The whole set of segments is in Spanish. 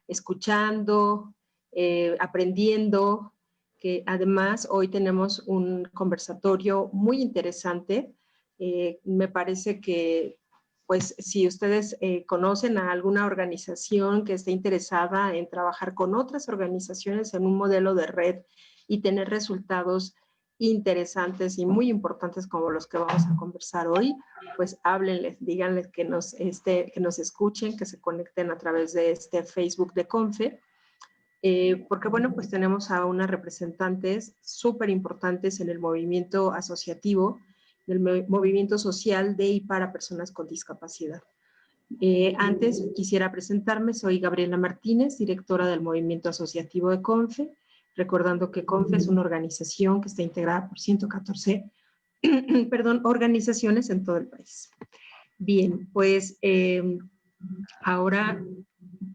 escuchando, aprendiendo, que además hoy tenemos un conversatorio muy interesante. Me parece que, pues, si ustedes conocen a alguna organización que esté interesada en trabajar con otras organizaciones en un modelo de red y tener resultados interesantes y muy importantes como los que vamos a conversar hoy, pues háblenles, díganles que nos escuchen, que se conecten a través de este Facebook de CONFE. Porque bueno, pues tenemos a unas representantes súper importantes en el movimiento asociativo, del movimiento social de y para personas con discapacidad. Antes quisiera presentarme, soy Gabriela Martínez, directora del movimiento asociativo de CONFE, recordando que CONFE es una organización que está integrada por 114 organizaciones en todo el país. Bien, pues ahora,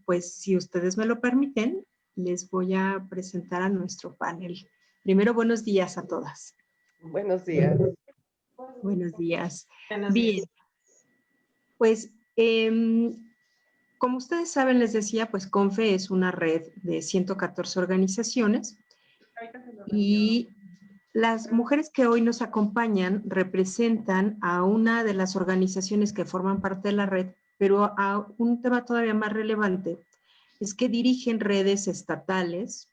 pues si ustedes me lo permiten, les voy a presentar a nuestro panel. Primero, buenos días a todas. Buenos días. Buenos días. Buenos Bien, días. pues como ustedes saben, les decía, pues CONFE es una red de 114 organizaciones y las mujeres que hoy nos acompañan representan a una de las organizaciones que forman parte de la red, pero a un tema todavía más relevante es que dirigen redes estatales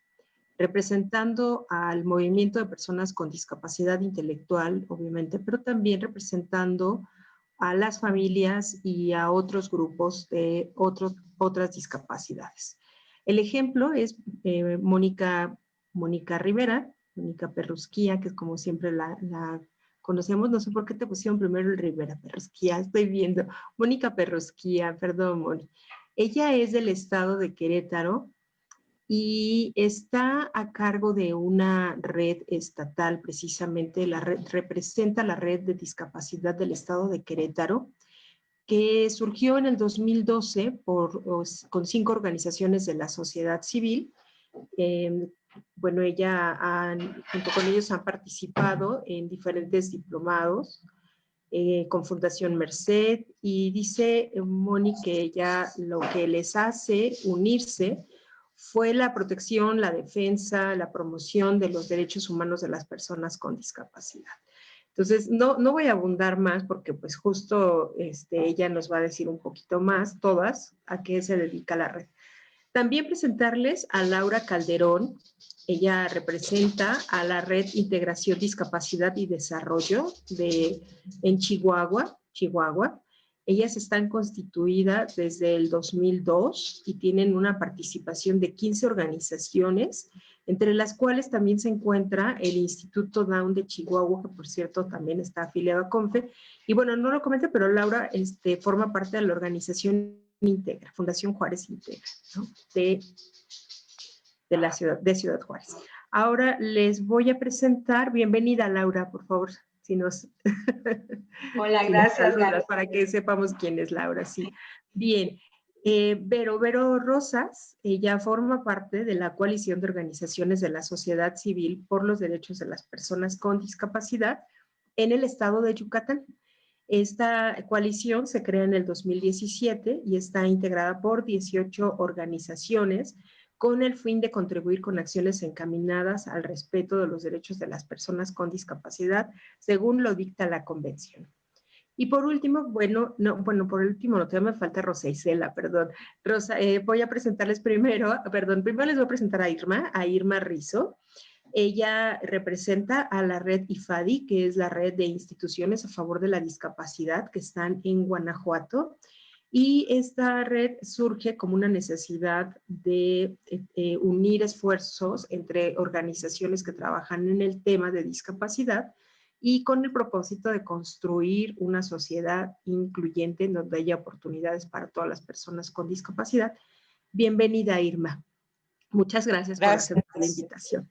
representando al movimiento de personas con discapacidad intelectual, obviamente, pero también representando a las familias y a otros grupos de otras discapacidades. El ejemplo es Mónica Rivera, Mónica Perrusquía, que es como siempre la conocemos. No sé por qué te pusieron primero el Rivera Perrusquía, estoy viendo. Mónica Perrusquía, perdón, Moni. Ella es del estado de Querétaro y está a cargo de una red estatal, precisamente la red, representa la red de discapacidad del estado de Querétaro, que surgió en el 2012 con 5 organizaciones de la sociedad civil. Bueno, junto con ellos han participado en diferentes diplomados con Fundación Merced, y dice Moni que ella lo que les hace unirse fue la protección, la defensa, la promoción de los derechos humanos de las personas con discapacidad. Entonces, no voy a abundar más porque pues justo ella nos va a decir un poquito más, todas, a qué se dedica la red. También presentarles a Laura Calderón. Ella representa a la Red Integración, Discapacidad y Desarrollo en Chihuahua. Ellas están constituidas desde el 2002 y tienen una participación de 15 organizaciones, entre las cuales también se encuentra el Instituto Down de Chihuahua, que por cierto también está afiliado a CONFE. Y bueno, no lo comenté, pero Laura forma parte de la organización Integra, Fundación Juárez Integra, ¿no? de Ciudad Juárez. Ahora les voy a presentar, bienvenida Laura, por favor, si nos... Hola, si gracias, saludas, para que sepamos quién es Laura, sí. Bien, Vero Rosas, ella forma parte de la coalición de organizaciones de la sociedad civil por los derechos de las personas con discapacidad en el estado de Yucatán. Esta coalición se crea en el 2017 y está integrada por 18 organizaciones con el fin de contribuir con acciones encaminadas al respeto de los derechos de las personas con discapacidad, según lo dicta la Convención. Y por último, por último no, todavía me falta Rosa Isela, perdón. Voy a presentarles primero les voy a presentar a Irma Rizo. Ella representa a la red IFADI, que es la red de instituciones a favor de la discapacidad que están en Guanajuato. Y esta red surge como una necesidad de unir esfuerzos entre organizaciones que trabajan en el tema de discapacidad y con el propósito de construir una sociedad incluyente en donde haya oportunidades para todas las personas con discapacidad. Bienvenida, Irma. Muchas gracias por aceptar la invitación.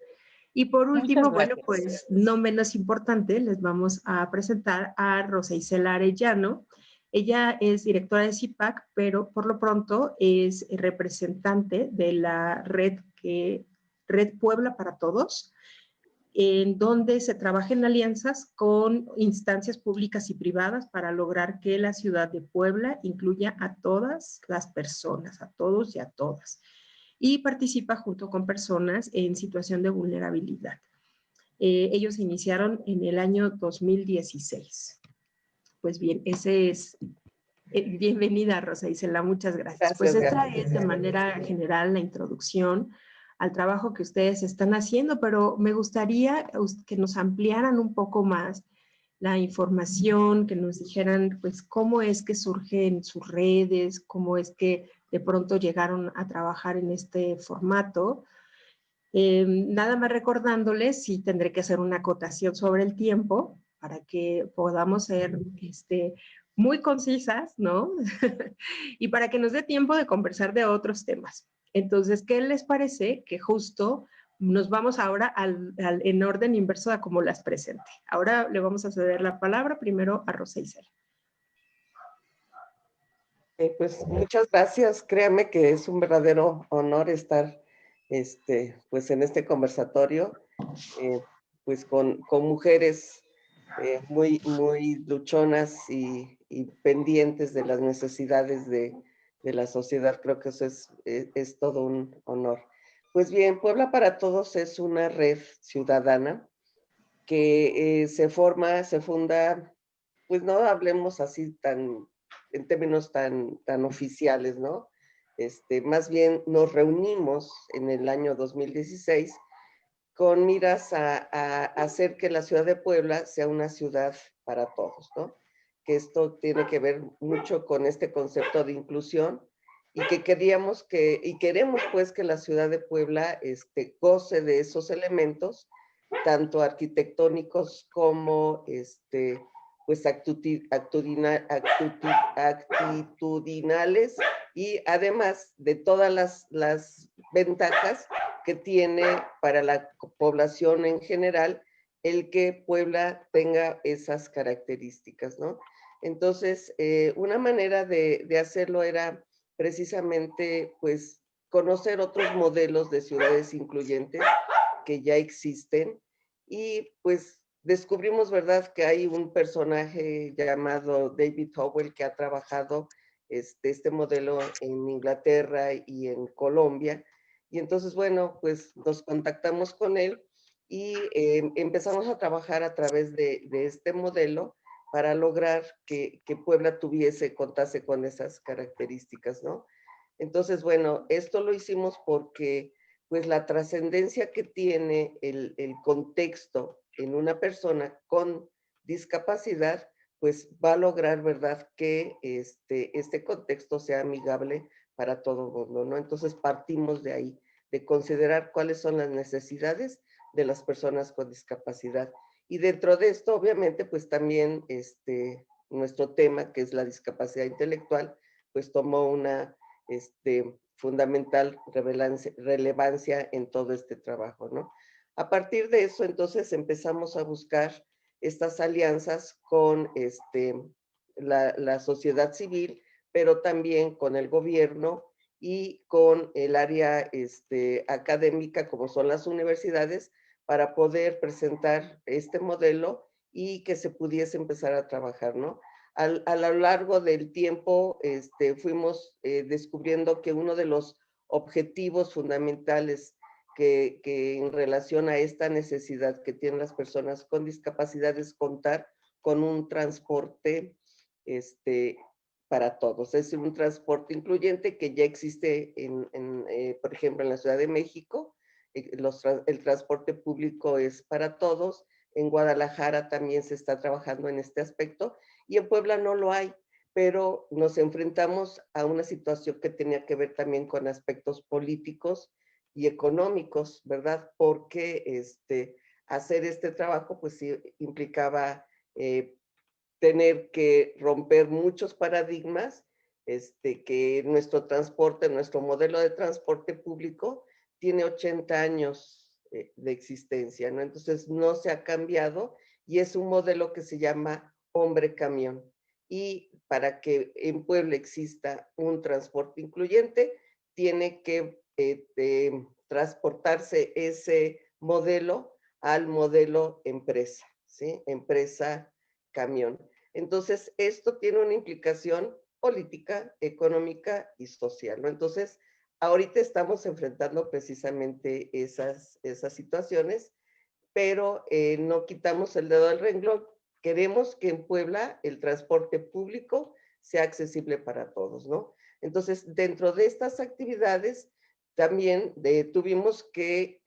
Y por último, bueno, pues no menos importante, les vamos a presentar a Rosa Isela Arellano. Ella es directora de CIPAC, pero por lo pronto es representante de la Red Puebla para Todos, en donde se trabaja en alianzas con instancias públicas y privadas para lograr que la ciudad de Puebla incluya a todas las personas, a todos y a todas. y participa junto con personas en situación de vulnerabilidad. Ellos iniciaron en el año 2016. Pues bien, ese es... bienvenida, Rosa Isela, muchas gracias. Pues esta es de manera general la introducción al trabajo que ustedes están haciendo, pero me gustaría que nos ampliaran un poco más la información, que nos dijeran pues cómo es que surgen sus redes, cómo es que de pronto llegaron a trabajar en este formato. Nada más recordándoles, sí tendré que hacer una acotación sobre el tiempo para que podamos ser muy concisas, ¿no? Y para que nos dé tiempo de conversar de otros temas. Entonces, ¿qué les parece que justo nos vamos ahora en orden inverso a como las presente? Ahora le vamos a ceder la palabra primero a Rosa Isela. Pues muchas gracias. Créame que es un verdadero honor estar pues en este conversatorio, pues con mujeres muy luchonas y pendientes de las necesidades de la sociedad. Creo que eso es todo un honor. Pues bien, Puebla para Todos es una red ciudadana que se funda, pues no hablemos así en términos tan oficiales, ¿no? Más bien nos reunimos en el año 2016 con miras a hacer que la ciudad de Puebla sea una ciudad para todos, ¿no? Que esto tiene que ver mucho con este concepto de inclusión y que queremos pues que la ciudad de Puebla goce de esos elementos, tanto arquitectónicos como pues actitudinales, y además de todas las ventajas que tiene para la población en general el que Puebla tenga esas características, ¿no? Entonces, una manera de hacerlo era precisamente, pues, conocer otros modelos de ciudades incluyentes que ya existen, y pues descubrimos, ¿verdad?, que hay un personaje llamado David Howell que ha trabajado este modelo en Inglaterra y en Colombia. Y entonces, bueno, pues nos contactamos con él y empezamos a trabajar a través de este modelo para lograr que Puebla contase con esas características, ¿no? Entonces, bueno, esto lo hicimos porque pues la trascendencia que tiene el contexto en una persona con discapacidad, pues va a lograr, ¿verdad?, que este contexto sea amigable para todo el mundo, ¿no? Entonces partimos de ahí, de considerar cuáles son las necesidades de las personas con discapacidad. Y dentro de esto, obviamente, pues también nuestro tema, que es la discapacidad intelectual, pues tomó una fundamental relevancia en todo este trabajo, ¿no? A partir de eso, entonces, empezamos a buscar estas alianzas con la sociedad civil, pero también con el gobierno y con el área académica, como son las universidades, para poder presentar este modelo y que se pudiese empezar a trabajar, ¿no? A lo largo del tiempo fuimos descubriendo que uno de los objetivos fundamentales que en relación a esta necesidad que tienen las personas con discapacidad es contar con un transporte para todos. Es un transporte incluyente que ya existe, por ejemplo, en la Ciudad de México. El transporte público es para todos. En Guadalajara también se está trabajando en este aspecto, y en Puebla no lo hay, pero nos enfrentamos a una situación que tenía que ver también con aspectos políticos y económicos, ¿verdad? Porque hacer este trabajo pues sí implicaba tener que romper muchos paradigmas, que nuestro modelo de transporte público tiene 80 años de existencia, ¿no? Entonces no se ha cambiado y es un modelo que se llama hombre camión. Y para que en Puebla exista un transporte incluyente, tiene que transportarse ese modelo al modelo empresa, ¿sí? Empresa camión. Entonces, esto tiene una implicación política, económica y social, ¿no? Entonces, ahorita estamos enfrentando precisamente esas situaciones, pero no quitamos el dedo del renglón. Queremos que en Puebla el transporte público sea accesible para todos, ¿no? Entonces, dentro de estas actividades, también tuvimos que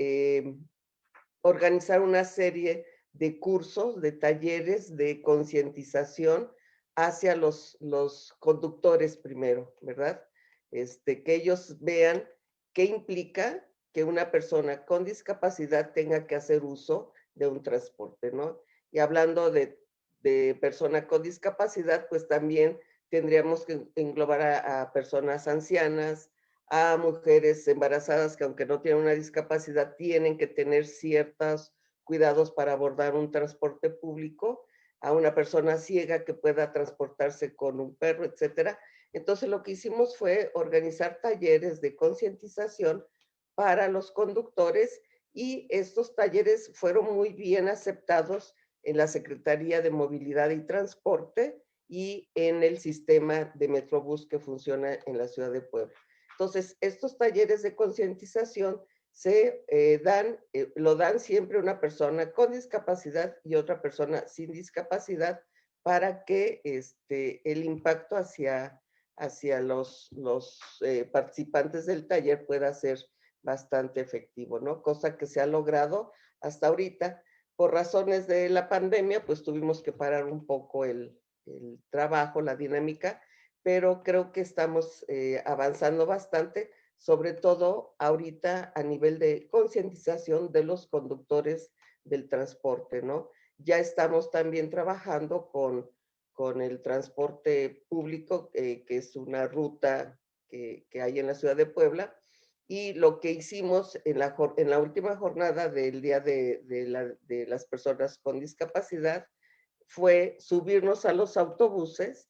organizar una serie de cursos, de talleres de concientización hacia los conductores primero, ¿verdad? Que ellos vean qué implica que una persona con discapacidad tenga que hacer uso de un transporte, ¿no? Y hablando de persona con discapacidad, pues también tendríamos que englobar a personas ancianas, a mujeres embarazadas que aunque no tienen una discapacidad, tienen que tener ciertos cuidados para abordar un transporte público, a una persona ciega que pueda transportarse con un perro, etcétera. Entonces lo que hicimos fue organizar talleres de concientización para los conductores y estos talleres fueron muy bien aceptados en la Secretaría de Movilidad y Transporte y en el sistema de Metrobús que funciona en la ciudad de Puebla. Entonces, estos talleres de concientización se lo dan siempre una persona con discapacidad y otra persona sin discapacidad para que el impacto hacia los participantes del taller pueda ser bastante efectivo, ¿no? Cosa que se ha logrado hasta ahorita. Por razones de la pandemia, pues tuvimos que parar un poco el trabajo, la dinámica, pero creo que estamos avanzando bastante, sobre todo ahorita a nivel de concientización de los conductores del transporte, ¿no? Ya estamos también trabajando con el transporte público, que es una ruta que hay en la ciudad de Puebla, y lo que hicimos en la última jornada del Día de las Personas con Discapacidad fue subirnos a los autobuses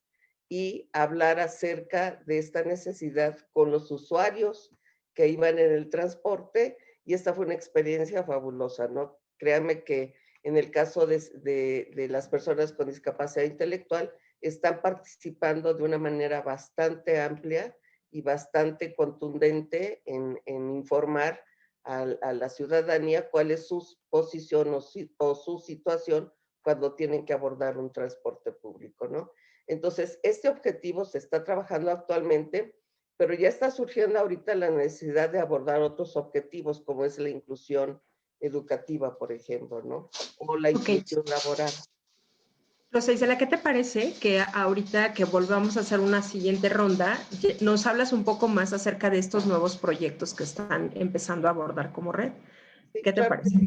y hablar acerca de esta necesidad con los usuarios que iban en el transporte, y esta fue una experiencia fabulosa, ¿no? Créanme que en el caso de las personas con discapacidad intelectual, están participando de una manera bastante amplia y bastante contundente en informar a la ciudadanía cuál es su posición o su situación cuando tienen que abordar un transporte público, ¿no? Entonces, este objetivo se está trabajando actualmente, pero ya está surgiendo ahorita la necesidad de abordar otros objetivos, como es la inclusión educativa, por ejemplo, ¿no? O la inclusión laboral. Rosa Isela, ¿qué te parece que ahorita que volvamos a hacer una siguiente ronda, nos hablas un poco más acerca de estos nuevos proyectos que están empezando a abordar como red? Sí, ¿Qué te claro, parece?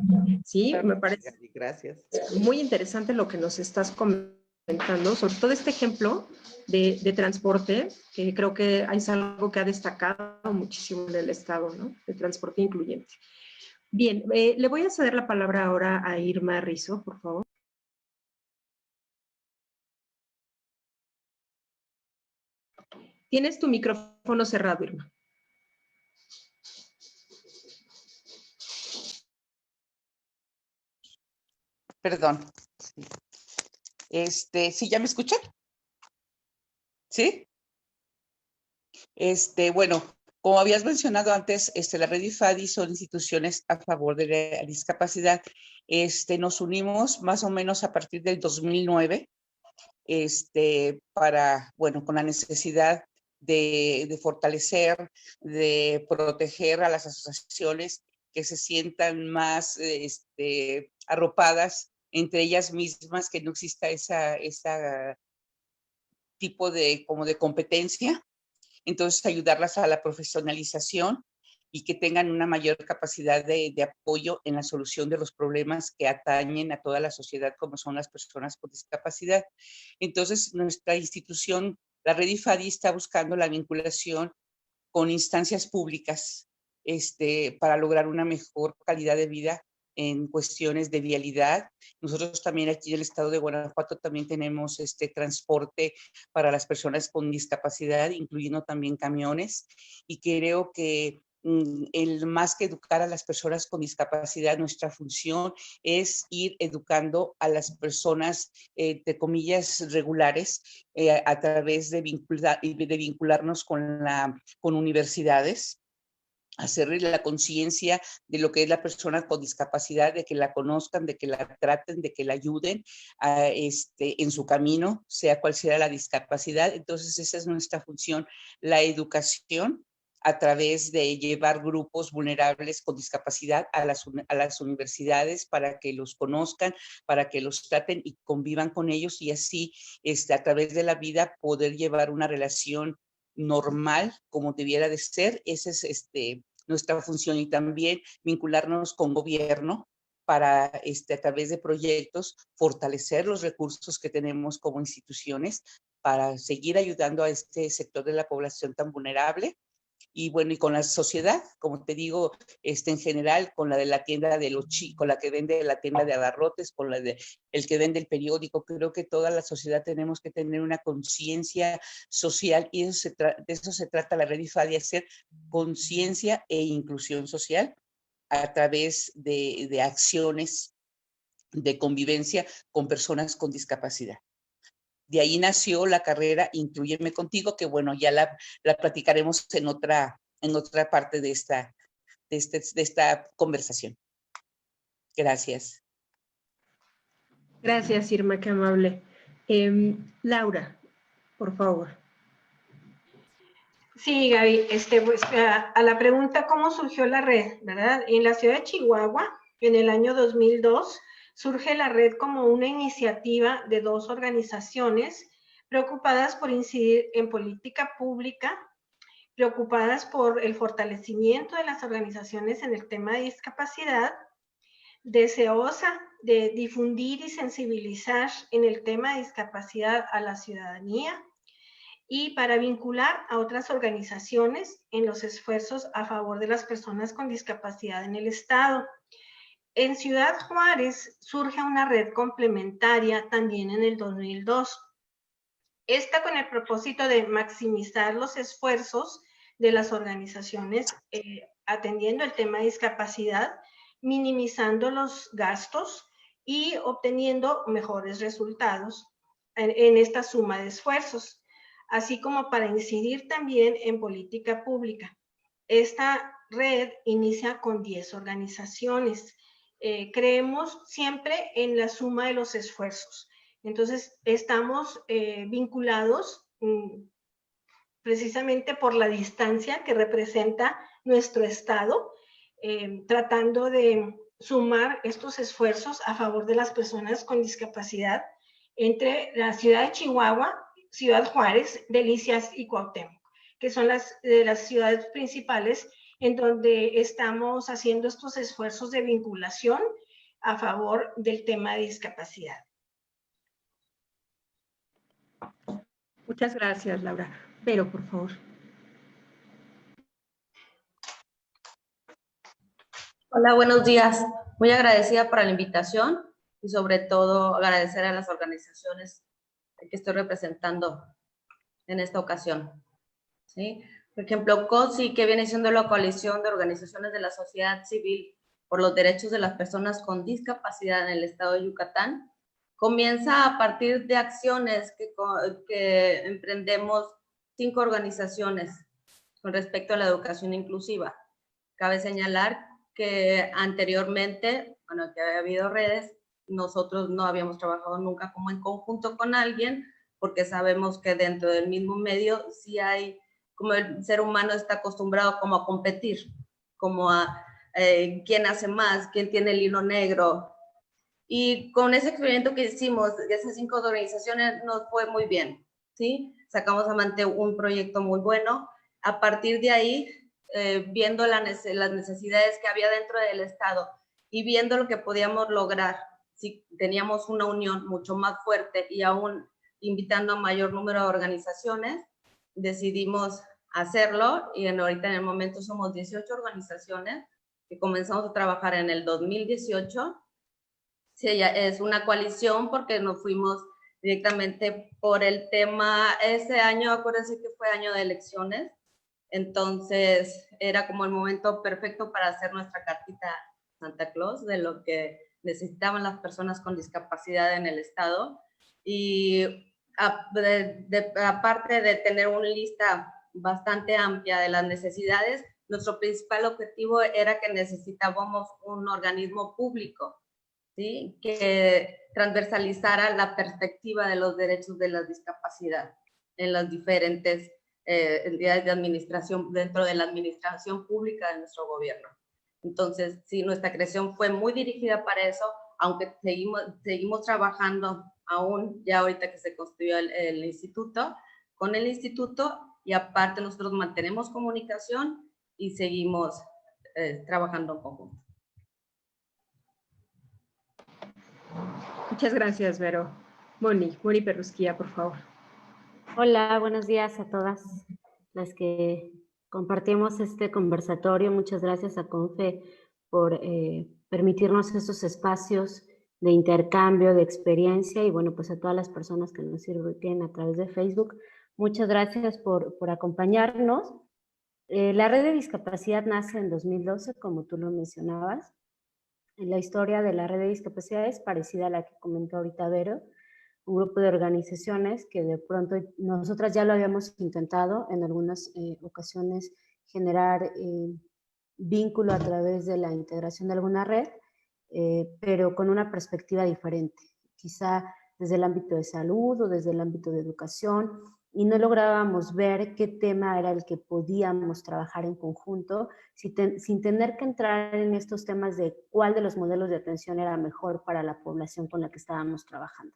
Sí, claro, me parece gracias. muy interesante lo que nos estás comentando, sobre todo este ejemplo de transporte, que creo que es algo que ha destacado muchísimo en el Estado, ¿no? De transporte incluyente. Bien, le voy a ceder la palabra ahora a Irma Rizo, por favor. Tienes tu micrófono cerrado, Irma. Perdón. ¿Sí ya me escuchan? ¿Sí? Bueno, como habías mencionado antes, la Red IFADI son instituciones a favor de la discapacidad. Nos unimos más o menos a partir del 2009, con la necesidad de fortalecer, de proteger a las asociaciones que se sientan más arropadas entre ellas mismas, que no exista esa tipo de competencia. Entonces, ayudarlas a la profesionalización y que tengan una mayor capacidad de apoyo en la solución de los problemas que atañen a toda la sociedad, como son las personas con discapacidad. Entonces, nuestra institución, la Red IFADI, está buscando la vinculación con instancias públicas para lograr una mejor calidad de vida en cuestiones de vialidad. Nosotros también aquí en el estado de Guanajuato también tenemos transporte para las personas con discapacidad, incluyendo también camiones, y creo que más que educar a las personas con discapacidad, nuestra función es ir educando a las personas, de comillas, regulares, a través de vincularnos con universidades, hacerle la conciencia de lo que es la persona con discapacidad, de que la conozcan, de que la traten, de que la ayuden en su camino, sea cual sea la discapacidad. Entonces esa es nuestra función, la educación a través de llevar grupos vulnerables con discapacidad a las universidades para que los conozcan, para que los traten y convivan con ellos, y así a través de la vida poder llevar una relación normal como debiera de ser. Esa es nuestra función, y también vincularnos con gobierno para a través de proyectos fortalecer los recursos que tenemos como instituciones para seguir ayudando a este sector de la población tan vulnerable. Y bueno, y con la sociedad, como te digo, en general, con la de la tienda de los chicos, con la que vende la tienda de abarrotes, con la de el que vende el periódico, creo que toda la sociedad tenemos que tener una conciencia social, y de eso se trata la Red IFA, de hacer conciencia e inclusión social a través de acciones de convivencia con personas con discapacidad. De ahí nació la carrera Inclúyeme Contigo, que bueno, ya la platicaremos en otra parte de esta conversación. Gracias. Gracias, Irma, qué amable. Laura, por favor. Sí, Gaby, pues, a la pregunta cómo surgió la red, ¿verdad? En la ciudad de Chihuahua, en el año 2002, surge la red como una iniciativa de dos organizaciones preocupadas por incidir en política pública, preocupadas por el fortalecimiento de las organizaciones en el tema de discapacidad, deseosa de difundir y sensibilizar en el tema de discapacidad a la ciudadanía, y para vincular a otras organizaciones en los esfuerzos a favor de las personas con discapacidad en el Estado. En Ciudad Juárez surge una red complementaria también en el 2002. Esta con el propósito de maximizar los esfuerzos de las organizaciones atendiendo el tema de discapacidad, minimizando los gastos y obteniendo mejores resultados en esta suma de esfuerzos, así como para incidir también en política pública. Esta red inicia con 10 organizaciones. Creemos siempre en la suma de los esfuerzos. Entonces, estamos vinculados precisamente por la distancia que representa nuestro estado, tratando de sumar estos esfuerzos a favor de las personas con discapacidad entre la ciudad de Chihuahua, Ciudad Juárez, Delicias y Cuauhtémoc, que son de las ciudades principales en donde estamos haciendo estos esfuerzos de vinculación a favor del tema de discapacidad. Muchas gracias, Laura. Pero, por favor. Hola, buenos días. Muy agradecida por la invitación y sobre todo agradecer a las organizaciones que estoy representando en esta ocasión. ¿Sí? Por ejemplo, COSI, que viene siendo la coalición de organizaciones de la sociedad civil por los derechos de las personas con discapacidad en el estado de Yucatán, comienza a partir de acciones que emprendemos 5 organizaciones con respecto a la educación inclusiva. Cabe señalar que anteriormente, bueno, que había habido redes, nosotros no habíamos trabajado nunca como en conjunto con alguien, porque sabemos que dentro del mismo medio sí hay, como el ser humano está acostumbrado como a competir, como a quién hace más, quién tiene el hilo negro. Y con ese experimento que hicimos, de esas 5 organizaciones, nos fue muy bien, ¿sí? Sacamos adelante un proyecto muy bueno. A partir de ahí, viendo las necesidades que había dentro del Estado y viendo lo que podíamos lograr, si teníamos una unión mucho más fuerte y aún invitando a mayor número de organizaciones, decidimos hacerlo, y ahorita en el momento somos 18 organizaciones que comenzamos a trabajar en el 2018. Sí, es una coalición porque nos fuimos directamente por el tema. Ese año, acuérdense que fue año de elecciones, entonces era como el momento perfecto para hacer nuestra cartita Santa Claus de lo que necesitaban las personas con discapacidad en el estado. Y aparte de tener una lista bastante amplia de las necesidades, nuestro principal objetivo era que necesitábamos un organismo público, ¿sí?, que transversalizara la perspectiva de los derechos de la discapacidad en las diferentes entidades de administración, dentro de la administración pública de nuestro gobierno. Entonces, sí, nuestra creación fue muy dirigida para eso, aunque seguimos trabajando aún, ya ahorita que se construyó el instituto, con el instituto, y aparte nosotros mantenemos comunicación y seguimos trabajando en conjunto. Muchas gracias, Vero. Moni Perrusquía, por favor. Hola, buenos días a todas las que compartimos este conversatorio. Muchas gracias a CONFE por permitirnos estos espacios de intercambio, de experiencia, y bueno, pues a todas las personas que nos sirven a través de Facebook. Muchas gracias por acompañarnos. La Red de Discapacidad nace en 2012, como tú lo mencionabas. La historia de la Red de Discapacidad es parecida a la que comentó ahorita Vero, un grupo de organizaciones que de pronto nosotras ya lo habíamos intentado en algunas ocasiones generar vínculo a través de la integración de alguna red, pero con una perspectiva diferente, quizá desde el ámbito de salud o desde el ámbito de educación, y no lográbamos ver qué tema era el que podíamos trabajar en conjunto sin tener que entrar en estos temas de cuál de los modelos de atención era mejor para la población con la que estábamos trabajando.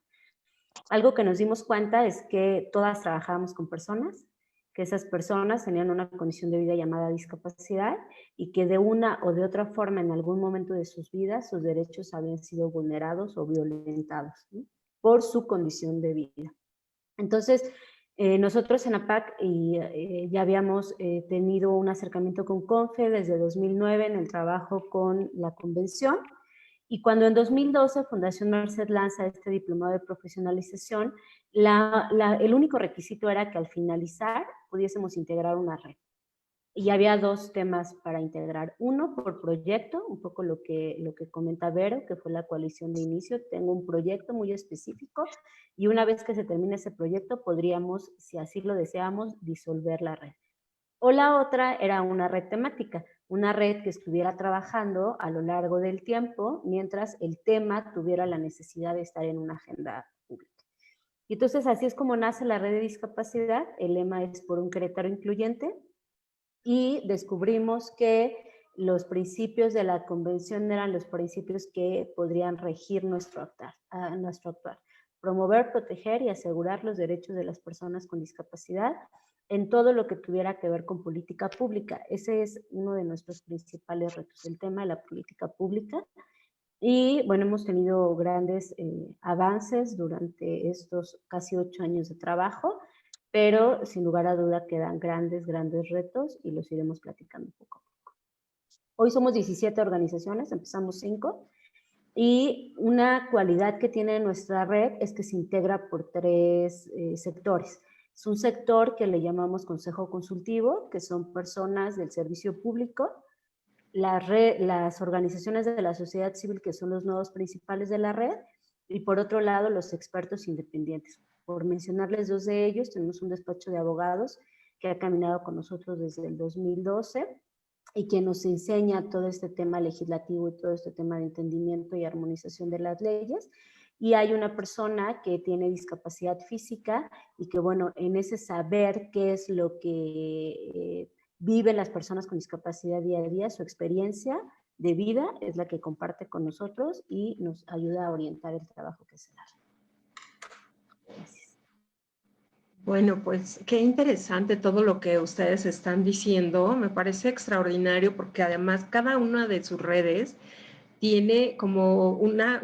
Algo que nos dimos cuenta es que todas trabajábamos con personas, que esas personas tenían una condición de vida llamada discapacidad y que de una o de otra forma en algún momento de sus vidas sus derechos habían sido vulnerados o violentados, ¿sí?, por su condición de vida. Entonces, nosotros en APAC ya habíamos tenido un acercamiento con CONFE desde 2009 en el trabajo con la convención, y cuando en 2012 Fundación Merced lanza este diplomado de profesionalización, el único requisito era que al finalizar pudiésemos integrar una red. Y había dos temas para integrar. Uno, por proyecto, un poco lo que comenta Vero, que fue la coalición de inicio. Tengo un proyecto muy específico y una vez que se termine ese proyecto podríamos, si así lo deseamos, disolver la red. O la otra era una red temática, una red que estuviera trabajando a lo largo del tiempo mientras el tema tuviera la necesidad de estar en una agenda pública. Y entonces así es como nace la Red de Discapacidad. El lema es por un Querétaro incluyente, y descubrimos que los principios de la convención eran los principios que podrían regir nuestro actuar. Promover, proteger y asegurar los derechos de las personas con discapacidad en todo lo que tuviera que ver con política pública. Ese es uno de nuestros principales retos, el tema de la política pública. Y bueno, hemos tenido grandes avances durante estos casi 8 años de trabajo, pero sin lugar a duda quedan grandes retos y los iremos platicando poco a poco. Hoy somos 17 organizaciones, empezamos 5, y una cualidad que tiene nuestra red es que se integra por 3 sectores. Es un sector que le llamamos Consejo Consultivo, que son personas del servicio público, las organizaciones de la sociedad civil, que son los nodos principales de la red, y por otro lado los expertos independientes. Por mencionarles 2 de ellos, tenemos un despacho de abogados que ha caminado con nosotros desde el 2012 y que nos enseña todo este tema legislativo y todo este tema de entendimiento y armonización de las leyes. Y hay una persona que tiene discapacidad física y que, bueno, en ese saber qué es lo que viven las personas con discapacidad día a día, su experiencia de vida es la que comparte con nosotros y nos ayuda a orientar el trabajo que se hace. Gracias. Bueno, pues qué interesante todo lo que ustedes están diciendo. Me parece extraordinario porque además cada una de sus redes tiene como una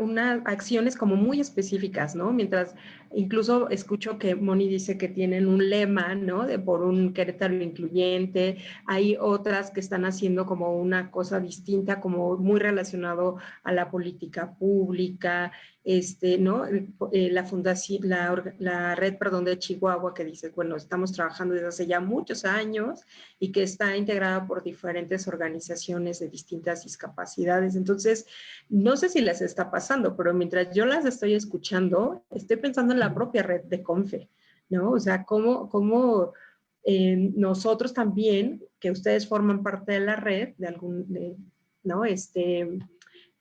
acciones como muy específicas, ¿no? Mientras incluso escucho que Moni dice que tienen un lema, ¿no? De por un Querétaro incluyente. Hay otras que están haciendo como una cosa distinta, como muy relacionado a la política pública, ¿no? La fundación, la red, perdón, de Chihuahua, que dice, bueno, estamos trabajando desde hace ya muchos años y que está integrada por diferentes organizaciones de distintas discapacidades. Entonces, no sé si les está pasando, pero mientras yo las estoy escuchando, estoy pensando en la propia red de CONFE, ¿no? O sea, cómo nosotros también, que ustedes forman parte de la red, ¿no?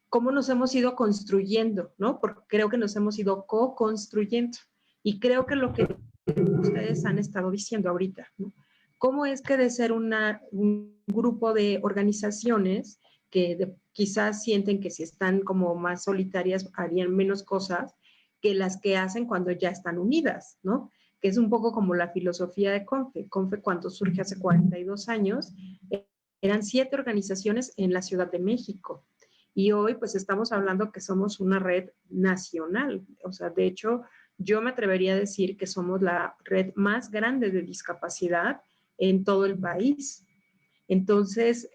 Cómo nos hemos ido construyendo, ¿no? Porque creo que nos hemos ido co-construyendo. Y creo que lo que ustedes han estado diciendo ahorita, ¿no? ¿Cómo es que de ser un grupo de organizaciones que quizás sienten que si están como más solitarias harían menos cosas que las que hacen cuando ya están unidas, ¿no? Que es un poco como la filosofía de CONFE. CONFE, cuando surge hace 42 años, eran 7 organizaciones en la Ciudad de México. Y hoy pues estamos hablando que somos una red nacional. O sea, de hecho, yo me atrevería a decir que somos la red más grande de discapacidad en todo el país. Entonces,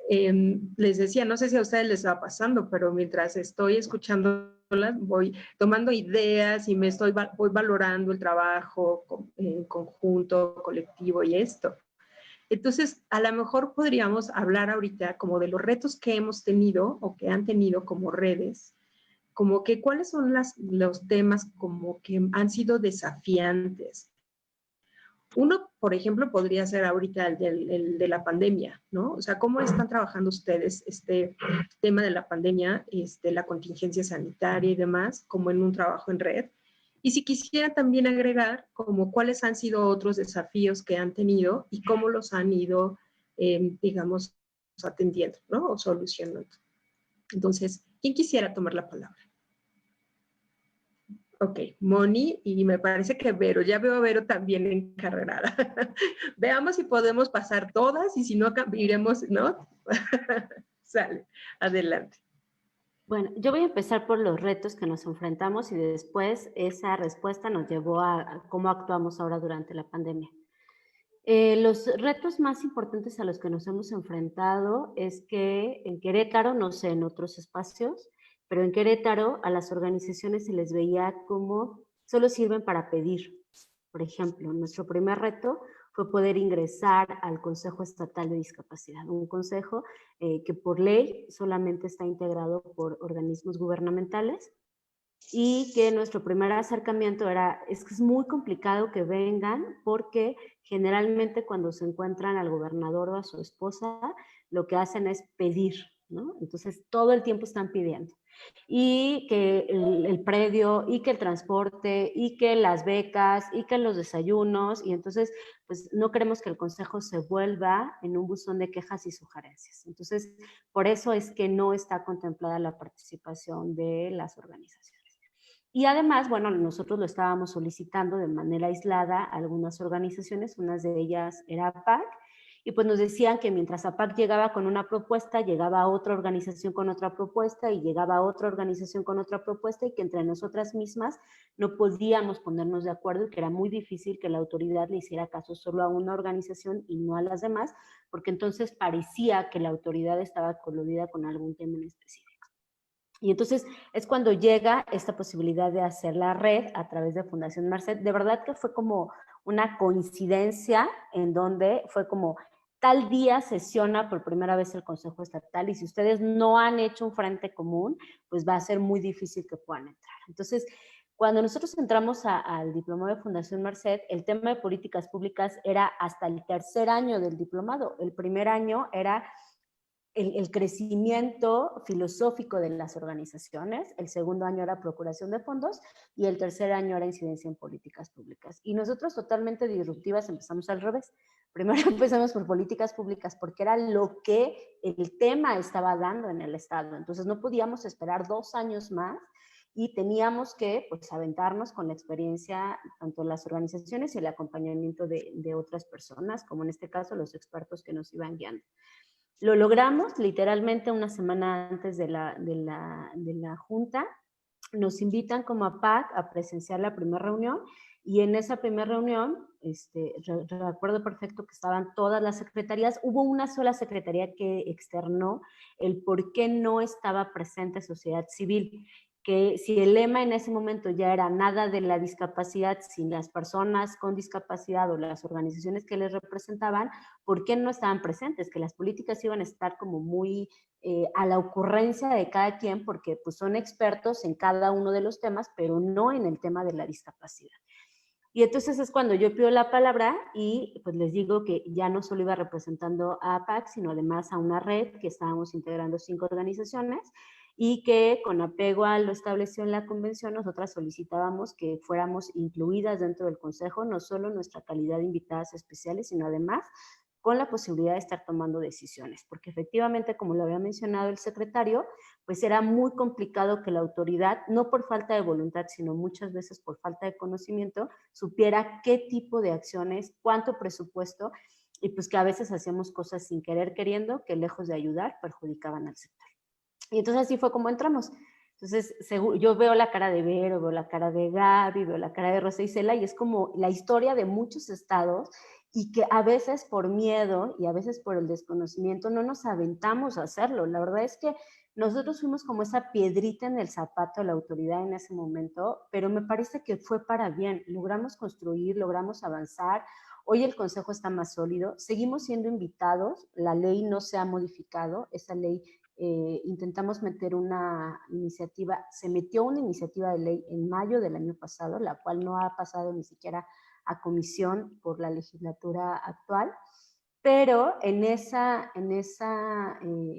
les decía, no sé si a ustedes les va pasando, pero mientras estoy escuchándolas, voy tomando ideas y voy valorando el trabajo en conjunto, colectivo y esto. Entonces, a lo mejor podríamos hablar ahorita como de los retos que hemos tenido o que han tenido como redes, como que cuáles son los temas como que han sido desafiantes. Uno, por ejemplo, podría ser ahorita el de la pandemia, ¿no? O sea, ¿cómo están trabajando ustedes este tema de la pandemia, la contingencia sanitaria y demás, como en un trabajo en red? Y si quisiera también agregar, como cuáles han sido otros desafíos que han tenido y cómo los han ido, digamos, atendiendo, ¿no? O solucionando. Entonces, ¿quién quisiera tomar la palabra? Ok, Moni, y me parece que Vero, ya veo a Vero también encarrerada. Veamos si podemos pasar todas y si no, iremos, ¿no? Sale, adelante. Bueno, yo voy a empezar por los retos que nos enfrentamos y después esa respuesta nos llevó a cómo actuamos ahora durante la pandemia. Los retos más importantes a los que nos hemos enfrentado es que en Querétaro, no sé, en otros espacios, pero en Querétaro a las organizaciones se les veía como solo sirven para pedir. Por ejemplo, nuestro primer reto fue poder ingresar al Consejo Estatal de Discapacidad, un consejo que por ley solamente está integrado por organismos gubernamentales y que nuestro primer acercamiento es que es muy complicado que vengan porque generalmente cuando se encuentran al gobernador o a su esposa, lo que hacen es pedir, ¿no? Entonces todo el tiempo están pidiendo. Y que el predio, y que el transporte, y que las becas, y que los desayunos, y entonces pues no queremos que el consejo se vuelva en un buzón de quejas y sugerencias. Entonces, por eso es que no está contemplada la participación de las organizaciones. Y además, bueno, nosotros lo estábamos solicitando de manera aislada a algunas organizaciones, unas de ellas era APAC, y pues nos decían que mientras APAC llegaba con una propuesta, llegaba otra organización con otra propuesta y llegaba otra organización con otra propuesta y que entre nosotras mismas no podíamos ponernos de acuerdo y que era muy difícil que la autoridad le hiciera caso solo a una organización y no a las demás, porque entonces parecía que la autoridad estaba coludida con algún tema en específico. Y entonces es cuando llega esta posibilidad de hacer la red a través de Fundación Merced. De verdad que fue como una coincidencia en donde fue como tal día sesiona por primera vez el Consejo Estatal y si ustedes no han hecho un frente común, pues va a ser muy difícil que puedan entrar. Entonces, cuando nosotros entramos al diplomado de Fundación Merced, el tema de políticas públicas era hasta el tercer año del diplomado. El primer año era el crecimiento filosófico de las organizaciones, el segundo año era procuración de fondos y el tercer año era incidencia en políticas públicas. Y nosotros totalmente disruptivas empezamos al revés. Primero empezamos por políticas públicas porque era lo que el tema estaba dando en el Estado. Entonces no podíamos esperar 2 años más y teníamos que pues aventarnos con la experiencia tanto de las organizaciones y el acompañamiento de otras personas, como en este caso los expertos que nos iban guiando. Lo logramos literalmente una semana antes de la junta. Nos invitan como a PAC a presenciar la primera reunión y en esa primera reunión, recuerdo perfecto que estaban todas las secretarías. Hubo una sola secretaría que externó el por qué no estaba presente sociedad civil, que si el lema en ese momento ya era nada de la discapacidad sin las personas con discapacidad o las organizaciones que les representaban, ¿por qué no estaban presentes? Que las políticas iban a estar como muy a la ocurrencia de cada quien porque pues son expertos en cada uno de los temas, pero no en el tema de la discapacidad. Y entonces es cuando yo pido la palabra y pues les digo que ya no solo iba representando a APAC, sino además a una red que estábamos integrando 5 organizaciones y que con apego a lo establecido en la convención nosotras solicitábamos que fuéramos incluidas dentro del consejo, no solo nuestra calidad de invitadas especiales, sino además con la posibilidad de estar tomando decisiones, porque efectivamente, como lo había mencionado el secretario, pues era muy complicado que la autoridad, no por falta de voluntad, sino muchas veces por falta de conocimiento, supiera qué tipo de acciones, cuánto presupuesto, y pues que a veces hacíamos cosas sin querer queriendo, que lejos de ayudar, perjudicaban al sector. Y entonces así fue como entramos. Entonces, yo veo la cara de Vero, veo la cara de Gaby, veo la cara de Rosa Isela, y es como la historia de muchos estados y que a veces por miedo y a veces por el desconocimiento no nos aventamos a hacerlo. La verdad es que nosotros fuimos como esa piedrita en el zapato de la autoridad en ese momento, pero me parece que fue para bien. Logramos construir, logramos avanzar. Hoy el Consejo está más sólido. Seguimos siendo invitados. La ley no se ha modificado. Esa ley intentamos meter una iniciativa, se metió una iniciativa de ley en mayo del año pasado, la cual no ha pasado ni siquiera a comisión por la legislatura actual, pero en esa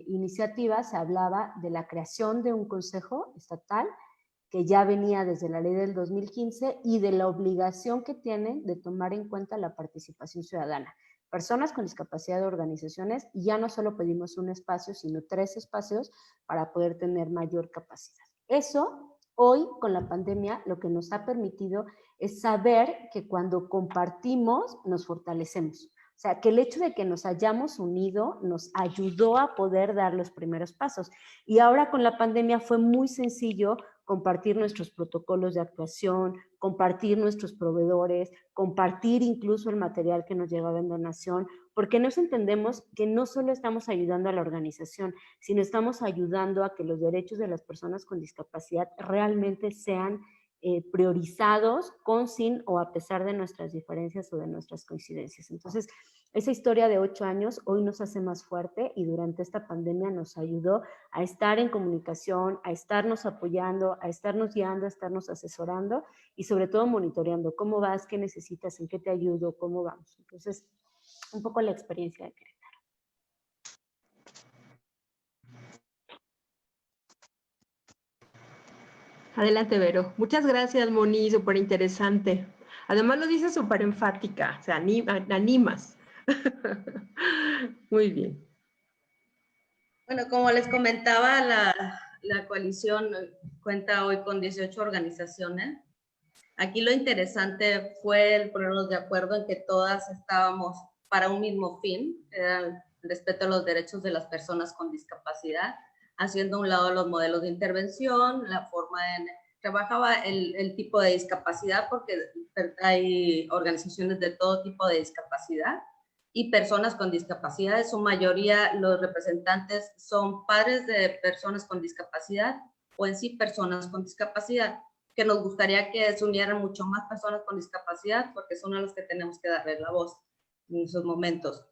iniciativa se hablaba de la creación de un consejo estatal que ya venía desde la ley del 2015 y de la obligación que tienen de tomar en cuenta la participación ciudadana. Personas con discapacidad de organizaciones, y ya no solo pedimos un espacio, sino 3 espacios para poder tener mayor capacidad. Eso, hoy con la pandemia, lo que nos ha permitido es saber que cuando compartimos, nos fortalecemos. O sea, que el hecho de que nos hayamos unido nos ayudó a poder dar los primeros pasos. Y ahora con la pandemia fue muy sencillo compartir nuestros protocolos de actuación, compartir nuestros proveedores, compartir incluso el material que nos llegaba en donación, porque nos entendemos que no solo estamos ayudando a la organización, sino estamos ayudando a que los derechos de las personas con discapacidad realmente sean priorizados con, sin o a pesar de nuestras diferencias o de nuestras coincidencias. Entonces, esa historia de 8 años hoy nos hace más fuerte y durante esta pandemia nos ayudó a estar en comunicación, a estarnos apoyando, a estarnos guiando, a estarnos asesorando y sobre todo monitoreando cómo vas, qué necesitas, en qué te ayudo, cómo vamos. Entonces, un poco la experiencia de Querétaro. Adelante, Vero. Muchas gracias, Moni, súper interesante. Además lo dices súper enfática, o sea, animas. Muy bien. Bueno, como les comentaba, la coalición cuenta hoy con 18 organizaciones. Aquí lo interesante fue el ponernos de acuerdo en que todas estábamos para un mismo fin, era el respeto a los derechos de las personas con discapacidad, haciendo a un lado los modelos de intervención, la forma en trabajaba el tipo de discapacidad, porque hay organizaciones de todo tipo de discapacidad y personas con discapacidad. En su mayoría los representantes son padres de personas con discapacidad o en sí personas con discapacidad, que nos gustaría que se unieran mucho más personas con discapacidad, porque son a los que tenemos que darle la voz en esos momentos.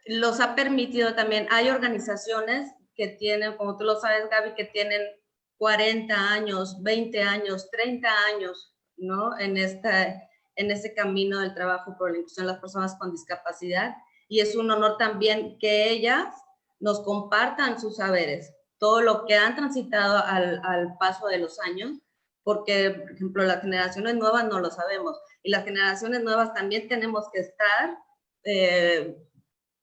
Los ha permitido también, hay organizaciones que tienen, como tú lo sabes, Gaby, que tienen 40 años, 20 años, 30 años, ¿no? En ese camino del trabajo por la inclusión de las personas con discapacidad, y es un honor también que ellas nos compartan sus saberes, todo lo que han transitado al paso de los años, porque, por ejemplo, las generaciones nuevas no lo sabemos, y las generaciones nuevas también tenemos que estar,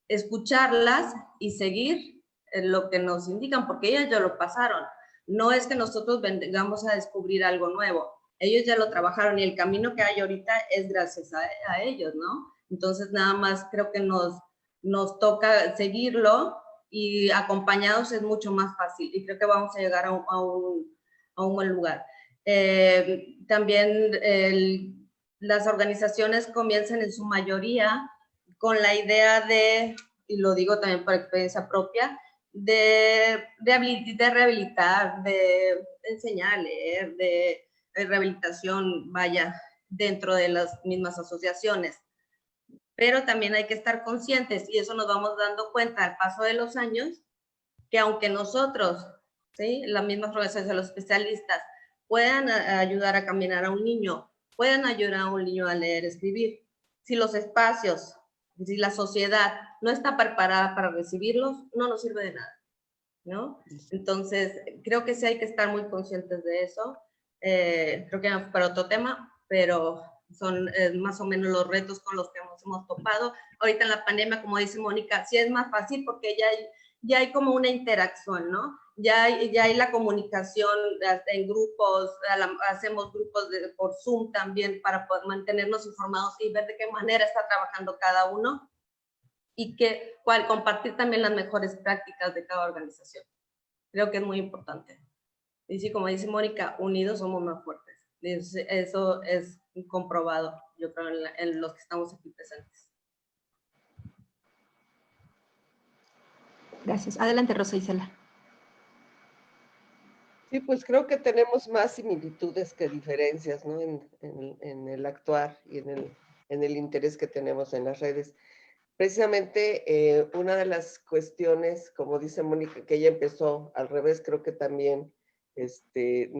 escucharlas y seguir lo que nos indican, porque ellas ya lo pasaron. No es que nosotros vengamos a descubrir algo nuevo, ellos ya lo trabajaron y el camino que hay ahorita es gracias a ellos, ¿no? Entonces nada más creo que nos toca seguirlo, y acompañados es mucho más fácil, y creo que vamos a llegar a un buen lugar. También las organizaciones comienzan en su mayoría con la idea de, y lo digo también por experiencia propia, de rehabilitar, de enseñar a leer, de rehabilitación, vaya, dentro de las mismas asociaciones. Pero también hay que estar conscientes, y eso nos vamos dando cuenta al paso de los años, que aunque nosotros, ¿sí?, las mismas organizaciones, los especialistas, puedan ayudar a caminar a un niño pueden ayudar a un niño a leer, escribir. Si los espacios, si la sociedad no está preparada para recibirlos, no nos sirve de nada, ¿no? Entonces, creo que sí hay que estar muy conscientes de eso. Creo que para otro tema, pero son más o menos los retos con los que nos hemos topado. Ahorita en la pandemia, como dice Mónica, sí es más fácil porque ya hay como una interacción, ¿no? Ya hay la comunicación en grupos, hacemos grupos por Zoom también para poder mantenernos informados y ver de qué manera está trabajando cada uno y compartir también las mejores prácticas de cada organización. Creo que es muy importante. Y sí, como dice Mónica, unidos somos más fuertes. Eso es comprobado, yo creo, en los que estamos aquí presentes. Gracias. Adelante, Rosa Isela. Sí, pues creo que tenemos más similitudes que diferencias, ¿no? En el actuar y en el interés que tenemos en las redes. Precisamente una de las cuestiones, como dice Mónica, que ella empezó al revés, creo que también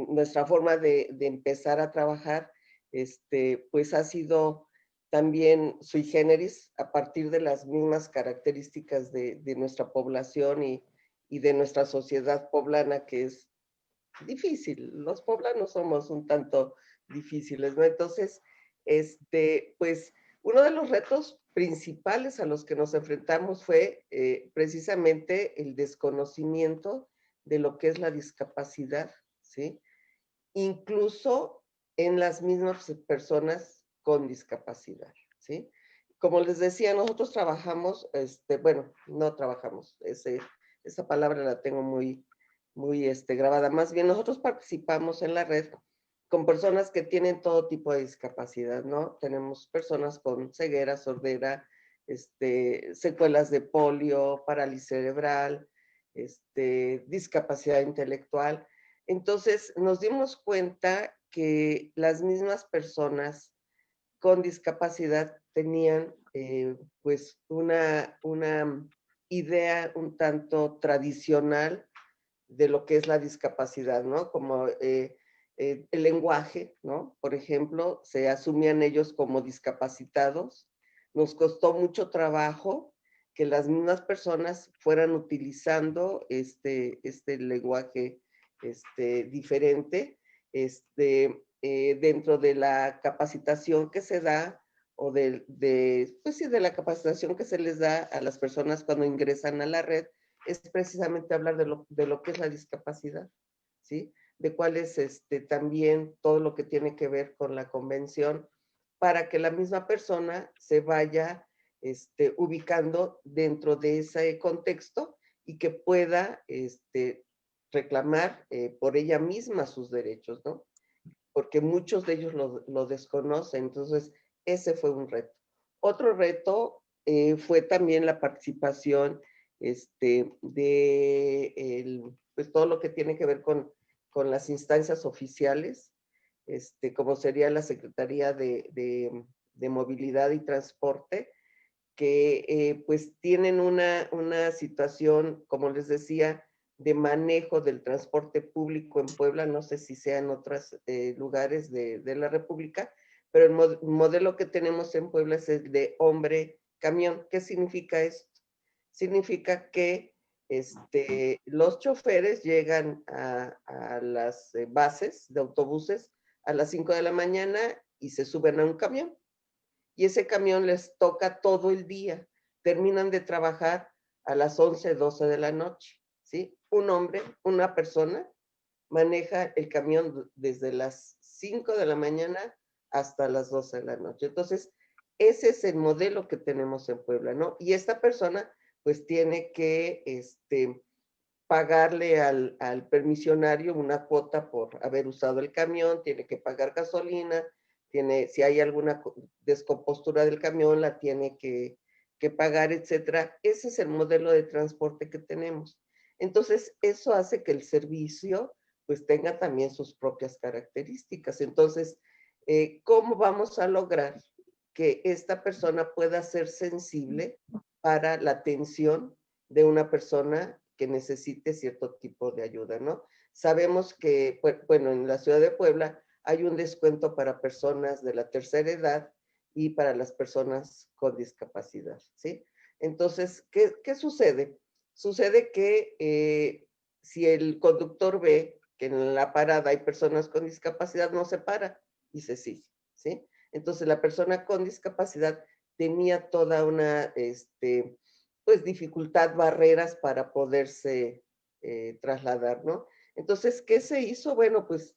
nuestra forma de empezar a trabajar, pues ha sido también sui generis a partir de las mismas características de nuestra población y de nuestra sociedad poblana, que es difícil. Los poblanos somos un tanto difíciles, ¿no? Entonces, pues uno de los retos principales a los que nos enfrentamos fue precisamente el desconocimiento de lo que es la discapacidad, ¿sí? Incluso en las mismas personas con discapacidad, ¿sí? Como les decía, nosotros trabajamos, bueno, no trabajamos, esa palabra la tengo muy grabada. Más bien, nosotros participamos en la red con personas que tienen todo tipo de discapacidad, ¿no? Tenemos personas con ceguera, sordera, secuelas de polio, parálisis cerebral, discapacidad intelectual. Entonces, nos dimos cuenta que las mismas personas con discapacidad tenían, pues, una idea un tanto tradicional de lo que es la discapacidad, ¿no? Como el lenguaje, ¿no? Por ejemplo, se asumían ellos como discapacitados. Nos costó mucho trabajo que las mismas personas fueran utilizando este lenguaje diferente dentro de la capacitación que se da o pues sí, de la capacitación que se les da a las personas cuando ingresan a la red, es precisamente hablar de lo que es la discapacidad, ¿sí? De cuál es también todo lo que tiene que ver con la convención, para que la misma persona se vaya ubicando dentro de ese contexto y que pueda reclamar por ella misma sus derechos, ¿no? Porque muchos de ellos lo desconocen, entonces ese fue un reto. Otro reto fue también la participación pues todo lo que tiene que ver con las instancias oficiales, como sería la Secretaría de Movilidad y Transporte, que pues tienen una situación, como les decía, de manejo del transporte público en Puebla, no sé si sea en otros lugares de la República, pero el modelo que tenemos en Puebla es el de hombre camión. ¿Qué significa esto? Significa que los choferes llegan a las bases de autobuses a las 5 de la mañana y se suben a un camión. Y ese camión les toca todo el día. Terminan de trabajar a las 11, 12 de la noche, ¿sí? Un hombre, una persona, maneja el camión desde las 5 de la mañana hasta las 12 de la noche. Entonces, ese es el modelo que tenemos en Puebla, ¿no? Y esta persona, pues, tiene que pagarle al permisionario una cuota por haber usado el camión, tiene que pagar gasolina, si hay alguna descompostura del camión, la tiene que pagar, etcétera. Ese es el modelo de transporte que tenemos. Entonces, eso hace que el servicio pues tenga también sus propias características. Entonces, ¿cómo vamos a lograr que esta persona pueda ser sensible para la atención de una persona que necesite cierto tipo de ayuda, ¿no? Sabemos que, bueno, en la ciudad de Puebla hay un descuento para personas de la tercera edad y para las personas con discapacidad, ¿sí? Entonces, ¿qué sucede? Sucede que si el conductor ve que en la parada hay personas con discapacidad, no se para y se sigue, ¿sí? Entonces, la persona con discapacidad tenía toda una, pues, dificultad, barreras para poderse trasladar, ¿no? Entonces, ¿qué se hizo? Bueno, pues,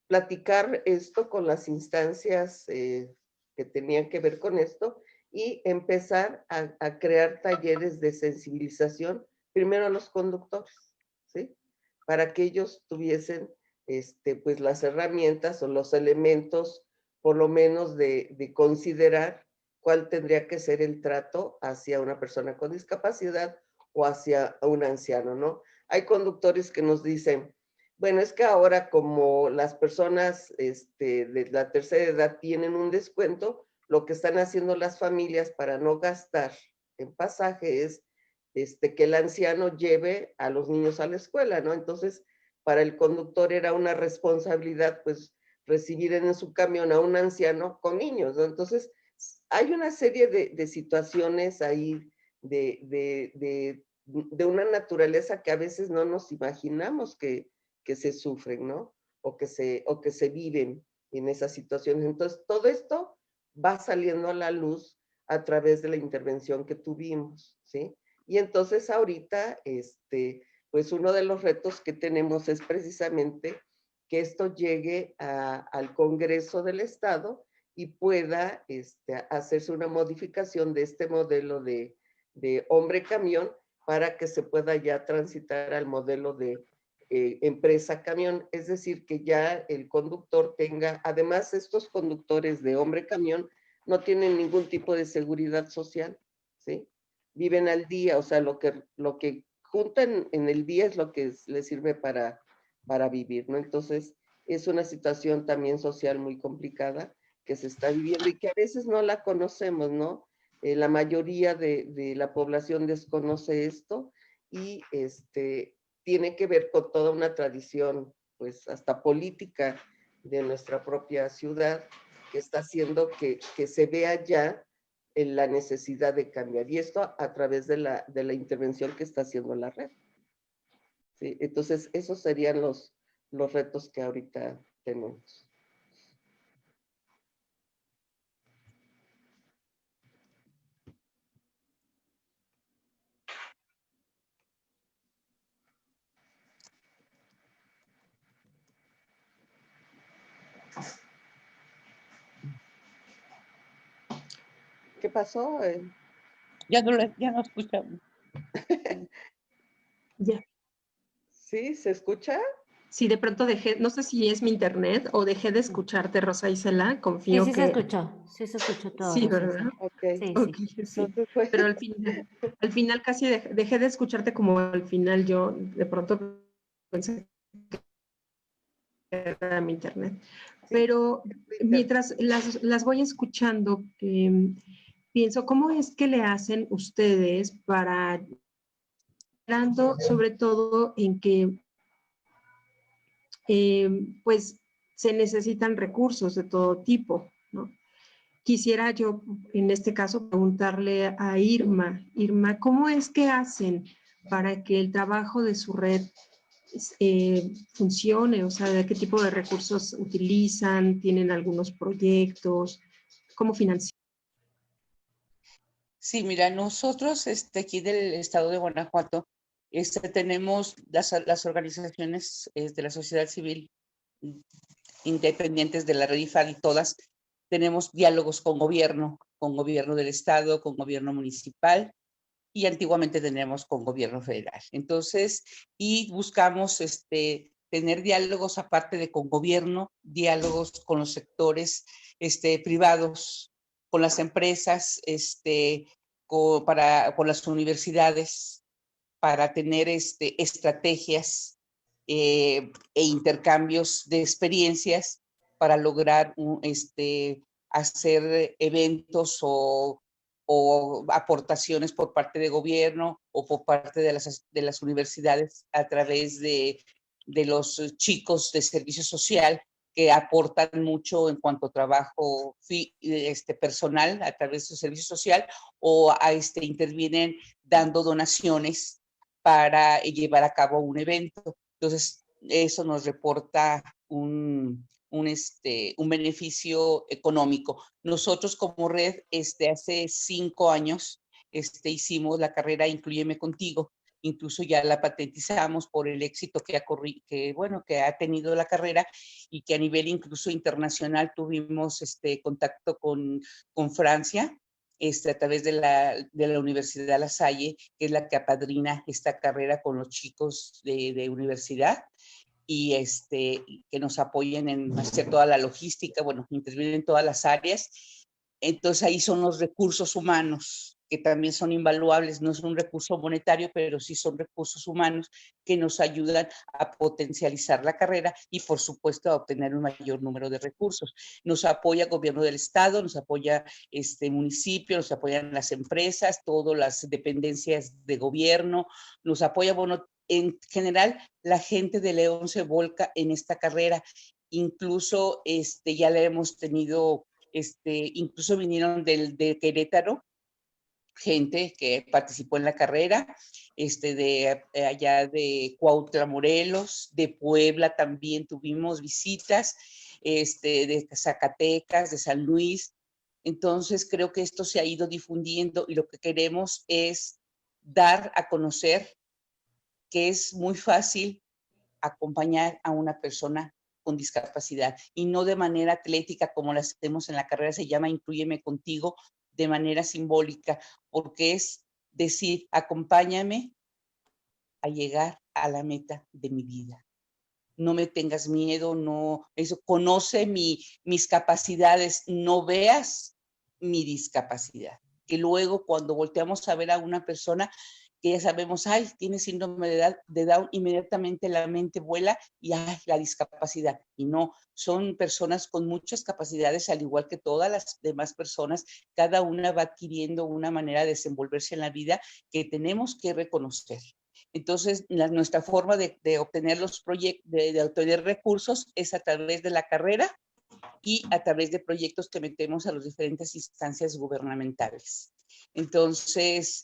platicar esto con las instancias que tenían que ver con esto y empezar a crear talleres de sensibilización, primero a los conductores, ¿sí? Para que ellos tuviesen, pues, las herramientas o los elementos, por lo menos de considerar cuál tendría que ser el trato hacia una persona con discapacidad o hacia un anciano, ¿no? Hay conductores que nos dicen, bueno, es que ahora como las personas de la tercera edad tienen un descuento, lo que están haciendo las familias para no gastar en pasaje es que el anciano lleve a los niños a la escuela, ¿no? Entonces, para el conductor era una responsabilidad, pues, recibir en su camión a un anciano con niños, ¿no? Entonces, hay una serie de situaciones ahí de una naturaleza que a veces no nos imaginamos que se sufren, ¿no? O que se viven en esas situaciones. Entonces, todo esto va saliendo a la luz a través de la intervención que tuvimos, ¿sí? Y entonces ahorita, pues uno de los retos que tenemos es precisamente que esto llegue al Congreso del Estado y pueda hacerse una modificación de este modelo de hombre camión para que se pueda ya transitar al modelo de empresa camión, es decir, que ya el conductor tenga, además estos conductores de hombre camión no tienen ningún tipo de seguridad social, ¿sí? Viven al día, o sea, lo que juntan en el día es lo que les sirve para vivir, ¿no? Entonces, es una situación también social muy complicada que se está viviendo y que a veces no la conocemos, ¿no? La mayoría de la población desconoce esto y tiene que ver con toda una tradición, pues hasta política de nuestra propia ciudad, que está haciendo que se vea ya en la necesidad de cambiar. Y esto a través de la intervención que está haciendo la red. ¿Sí? Entonces, esos serían los retos que ahorita tenemos. ¿Qué pasó? Ya no escuchamos. Ya. ¿Sí? ¿Se escucha? Sí, de pronto dejé, no sé si es mi internet o dejé de escucharte, Rosa Isela, confío Sí, que... sí se escuchó todo, Sí, Rosa ¿verdad? Isela. Ok. Sí, Okay, sí. sí. Entonces, pues, Pero al final casi dejé de escucharte como al final yo de pronto pensé que era mi internet. sí, Pero mientras las voy escuchando, pienso, ¿cómo es que le hacen ustedes para, hablando sobre todo en que pues se necesitan recursos de todo tipo, ¿no? Quisiera yo, en este caso, preguntarle a Irma, ¿cómo es que hacen para que el trabajo de su red funcione? O sea, ¿de qué tipo de recursos utilizan? ¿Tienen algunos proyectos? ¿Cómo financian? Sí, mira, nosotros aquí del estado de Guanajuato tenemos las organizaciones de la sociedad civil independientes de la red IFAD y todas tenemos diálogos con gobierno del estado, con gobierno municipal y antiguamente teníamos con gobierno federal. Entonces, y buscamos tener diálogos aparte de con gobierno, diálogos con los sectores privados, con las empresas, con las universidades, para tener estrategias e intercambios de experiencias para lograr hacer eventos o aportaciones por parte de gobierno o por parte de las universidades a través de los chicos de servicio social que aportan mucho en cuanto a trabajo personal a través de su servicio social o intervienen dando donaciones para llevar a cabo un evento. Entonces, eso nos reporta un beneficio económico. Nosotros como red, hace 5 años, hicimos la carrera Inclúyeme Contigo. Incluso ya la patentizamos por el éxito que ha tenido la carrera y que a nivel incluso internacional tuvimos contacto con Francia, a través de la Universidad La Salle, que es la que apadrina esta carrera con los chicos de universidad, y que nos apoyen en hacer toda la logística, intervienen en todas las áreas. Entonces ahí son los recursos humanos, que también son invaluables, no es un recurso monetario, pero sí son recursos humanos que nos ayudan a potencializar la carrera y, por supuesto, a obtener un mayor número de recursos. Nos apoya el gobierno del estado, nos apoya municipio, nos apoyan las empresas, todas las dependencias de gobierno, nos apoya, en general, la gente de León se volca en esta carrera. Incluso ya la hemos tenido, incluso vinieron de Querétaro, gente que participó en la carrera, de allá de Cuautla, Morelos, de Puebla también tuvimos visitas, de Zacatecas, de San Luis. Entonces creo que esto se ha ido difundiendo y lo que queremos es dar a conocer que es muy fácil acompañar a una persona con discapacidad y no de manera atlética como la hacemos en la carrera, se llama Inclúyeme Contigo, de manera simbólica, porque es decir, acompáñame a llegar a la meta de mi vida. No me tengas miedo, conoce mis capacidades, no veas mi discapacidad. Que luego cuando volteamos a ver a una persona que ya sabemos, tiene síndrome de Down, inmediatamente la mente vuela y la discapacidad. Y no, son personas con muchas capacidades, al igual que todas las demás personas. Cada una va adquiriendo una manera de desenvolverse en la vida que tenemos que reconocer. Entonces, nuestra forma de obtener los proyectos, de obtener recursos es a través de la carrera y a través de proyectos que metemos a las diferentes instancias gubernamentales. Entonces,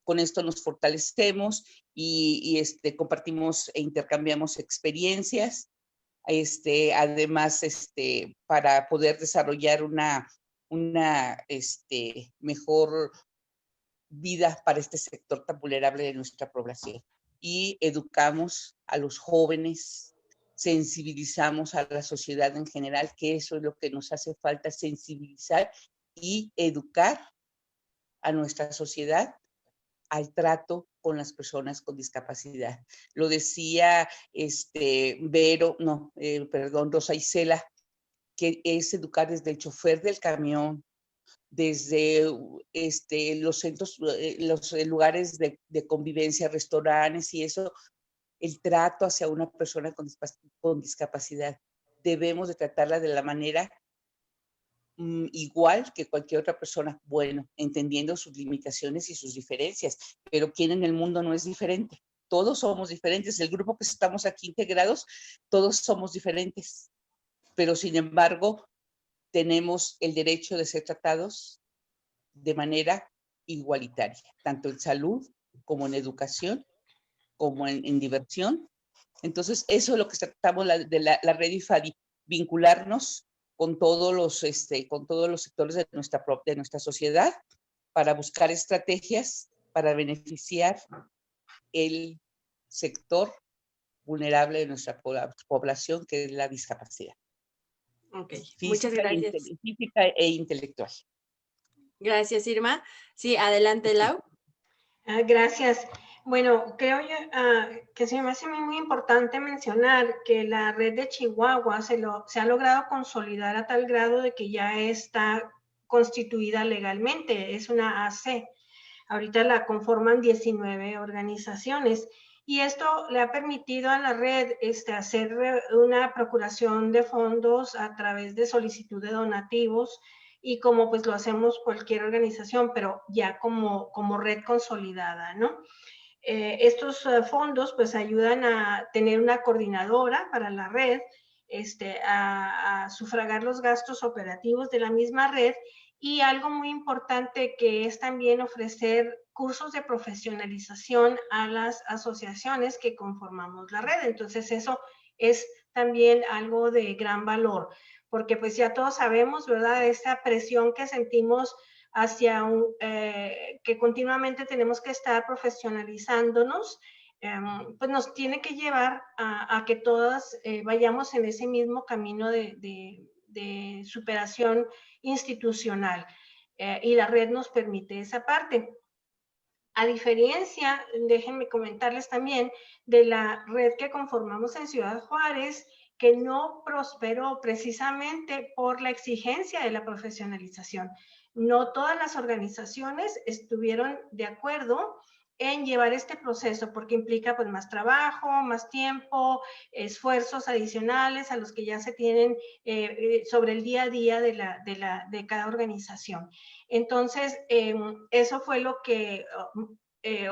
con esto nos fortalecemos y compartimos e intercambiamos experiencias, además, para poder desarrollar una mejor vida para este sector tan vulnerable de nuestra población. Y educamos a los jóvenes, sensibilizamos a la sociedad en general, que eso es lo que nos hace falta, sensibilizar y educar a nuestra sociedad al trato con las personas con discapacidad. Lo decía Rosa Isela, que es educar desde el chofer del camión, desde los centros, los lugares de convivencia, restaurantes y eso, el trato hacia una persona con discapacidad. Debemos de tratarla de la manera igual que cualquier otra persona, entendiendo sus limitaciones y sus diferencias, pero ¿quién en el mundo no es diferente? Todos somos diferentes, el grupo que estamos aquí integrados, todos somos diferentes, pero sin embargo, tenemos el derecho de ser tratados de manera igualitaria, tanto en salud como en educación, como en diversión. Entonces, eso es lo que tratamos de la red IFADI, vincularnos con todos los sectores de nuestra sociedad para buscar estrategias para beneficiar el sector vulnerable de nuestra población, que es la discapacidad. Ok, Física, muchas gracias. Física e intelectual. Gracias, Irma. Sí, adelante, Lau. Gracias. Bueno, creo yo que se me hace muy importante mencionar que la red de Chihuahua se ha logrado consolidar a tal grado de que ya está constituida legalmente, es una AC. Ahorita la conforman 19 organizaciones y esto le ha permitido a la red hacer una procuración de fondos a través de solicitud de donativos y como pues lo hacemos cualquier organización, pero ya como red consolidada, ¿no? Estos fondos pues ayudan a tener una coordinadora para la red a sufragar los gastos operativos de la misma red. Y algo muy importante que es también ofrecer cursos de profesionalización a las asociaciones que conformamos la red. Entonces eso es también algo de gran valor, porque pues ya todos sabemos, ¿verdad?, esa presión que sentimos hacia que continuamente tenemos que estar profesionalizándonos, pues nos tiene que llevar a que todas vayamos en ese mismo camino de superación institucional, y la red nos permite esa parte. A diferencia, déjenme comentarles también, de la red que conformamos en Ciudad Juárez, que no prosperó precisamente por la exigencia de la profesionalización. No todas las organizaciones estuvieron de acuerdo en llevar este proceso, porque implica pues más trabajo, más tiempo, esfuerzos adicionales a los que ya se tienen sobre el día a día de cada organización. Entonces, eso fue lo que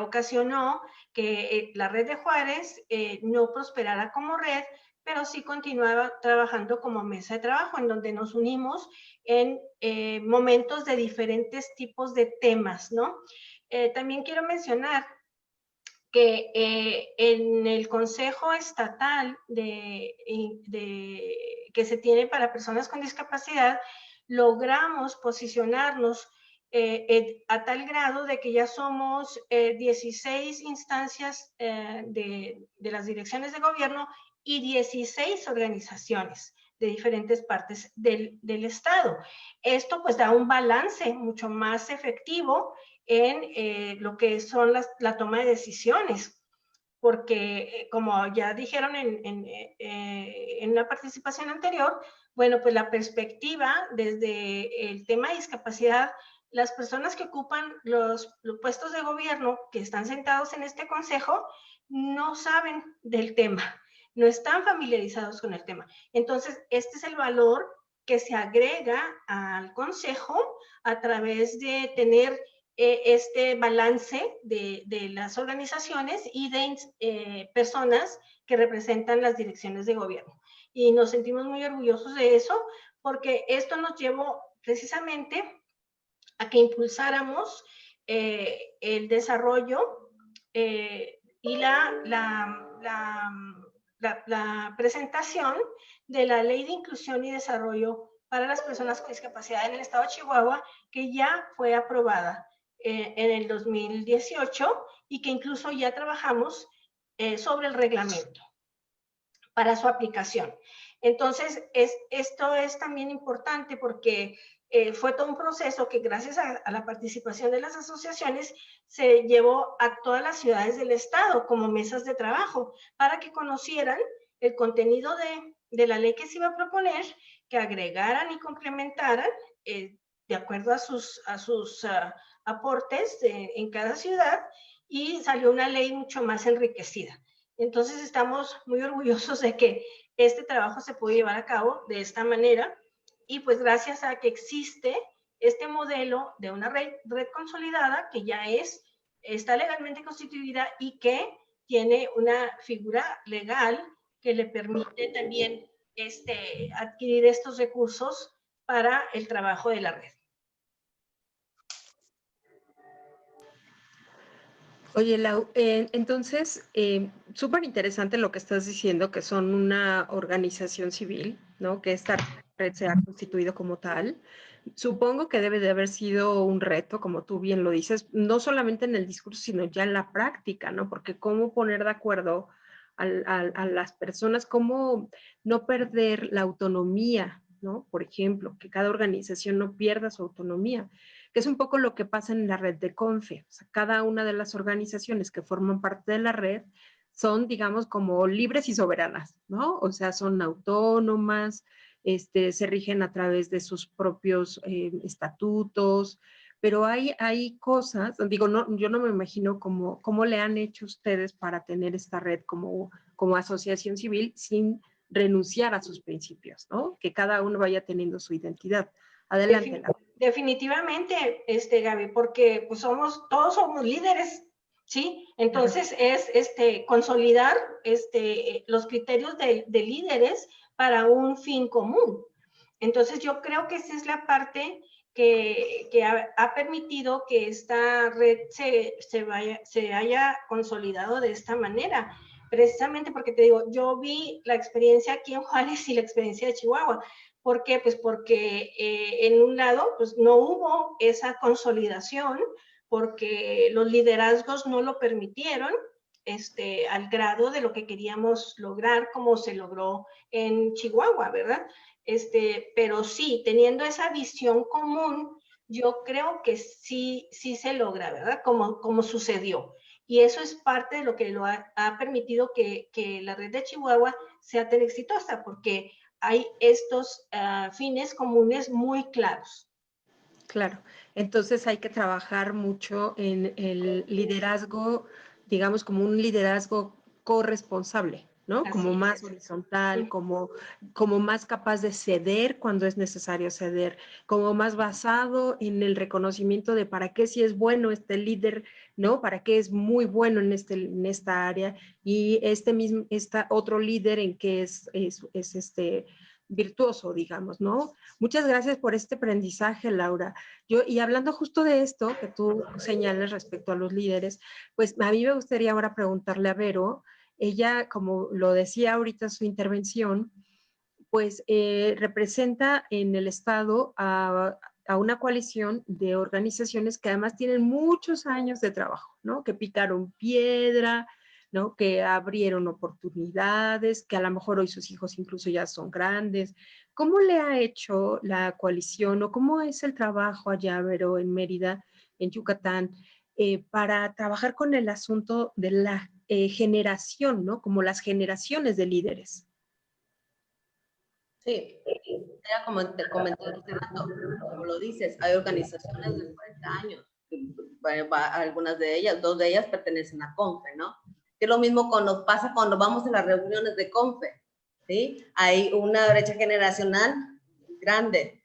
ocasionó que la red de Juárez no prosperara como red, pero sí continuaba trabajando como mesa de trabajo, en donde nos unimos en momentos de diferentes tipos de temas, ¿no? También quiero mencionar que en el Consejo Estatal que se tiene para personas con discapacidad, logramos posicionarnos a tal grado de que ya somos 16 instancias de las direcciones de gobierno y 16 organizaciones de diferentes partes del Estado. Esto pues da un balance mucho más efectivo en lo que son la toma de decisiones, porque como ya dijeron en una participación anterior, bueno, pues la perspectiva desde el tema de discapacidad, las personas que ocupan los puestos de gobierno que están sentados en este consejo no saben del tema, no están familiarizados con el tema. Entonces, este es el valor que se agrega al consejo a través de tener este balance de las organizaciones y de personas que representan las direcciones de gobierno. Y nos sentimos muy orgullosos de eso, porque esto nos llevó precisamente a que impulsáramos el desarrollo y la presentación de la Ley de Inclusión y Desarrollo para las Personas con Discapacidad en el Estado de Chihuahua, que ya fue aprobada en el 2018 y que incluso ya trabajamos sobre el reglamento para su aplicación. Entonces, esto es también importante porque fue todo un proceso que gracias a la participación de las asociaciones se llevó a todas las ciudades del estado como mesas de trabajo para que conocieran el contenido de la ley que se iba a proponer, que agregaran y complementaran de acuerdo a sus aportes en cada ciudad, y salió una ley mucho más enriquecida. Entonces estamos muy orgullosos de que este trabajo se puede llevar a cabo de esta manera, y pues gracias a que existe este modelo de una red consolidada que ya está legalmente constituida y que tiene una figura legal que le permite también adquirir estos recursos para el trabajo de la red. Oye, Lau, entonces, súper interesante lo que estás diciendo, que son una organización civil, ¿no? Que esta red se ha constituido como tal. Supongo que debe de haber sido un reto, como tú bien lo dices, no solamente en el discurso, sino ya en la práctica, ¿no? Porque cómo poner de acuerdo a las personas, cómo no perder la autonomía, ¿no? Por ejemplo, que cada organización no pierda su autonomía, que es un poco lo que pasa en la red de CONFE. O sea, cada una de las organizaciones que forman parte de la red son, digamos, como libres y soberanas, ¿no? O sea, son autónomas, se rigen a través de sus propios estatutos, pero hay cosas, digo, no, yo no me imagino cómo le han hecho ustedes para tener esta red como asociación civil sin renunciar a sus principios, ¿no? Que cada uno vaya teniendo su identidad. Adelante. Definitivamente, Gaby, porque pues todos somos líderes, ¿sí? Entonces es consolidar los criterios de líderes para un fin común. Entonces yo creo que esa es la parte que ha permitido que esta red se haya consolidado de esta manera. Precisamente porque te digo, yo vi la experiencia aquí en Juárez y la experiencia de Chihuahua. ¿Por qué? Pues porque en un lado pues no hubo esa consolidación, porque los liderazgos no lo permitieron al grado de lo que queríamos lograr, como se logró en Chihuahua, ¿verdad? Pero sí, teniendo esa visión común, yo creo que sí se logra, ¿verdad? Como sucedió. Y eso es parte de lo que lo ha permitido que la red de Chihuahua sea tan exitosa, porque hay estos fines comunes muy claros. Claro, entonces hay que trabajar mucho en el liderazgo, digamos, como un liderazgo corresponsable, ¿no? Así como más es. horizontal, como más capaz de ceder cuando es necesario ceder, como más basado en el reconocimiento de para qué sí es bueno este líder, ¿no? Para qué es muy bueno en esta área, y otro líder en que es virtuoso, digamos, ¿no? Muchas gracias por este aprendizaje, Laura. Y hablando justo de esto que tú señalas respecto a los líderes, pues a mí me gustaría ahora preguntarle a Vero. Ella, como lo decía ahorita en su intervención, pues representa en el Estado a una coalición de organizaciones que además tienen muchos años de trabajo, ¿no? Que picaron piedra, ¿no? Que abrieron oportunidades, que a lo mejor hoy sus hijos incluso ya son grandes. ¿Cómo le ha hecho la coalición o cómo es el trabajo allá, Vero, en Mérida, en Yucatán, para trabajar con el asunto de la generación, ¿no? Como las generaciones de líderes? Sí, era como te comenté hace rato, como lo dices, hay organizaciones de 40 años, algunas de ellas, 2 de ellas pertenecen a CONFE, ¿no? Que es lo mismo cuando pasa cuando vamos a las reuniones de CONFE, ¿sí? Hay una brecha generacional grande,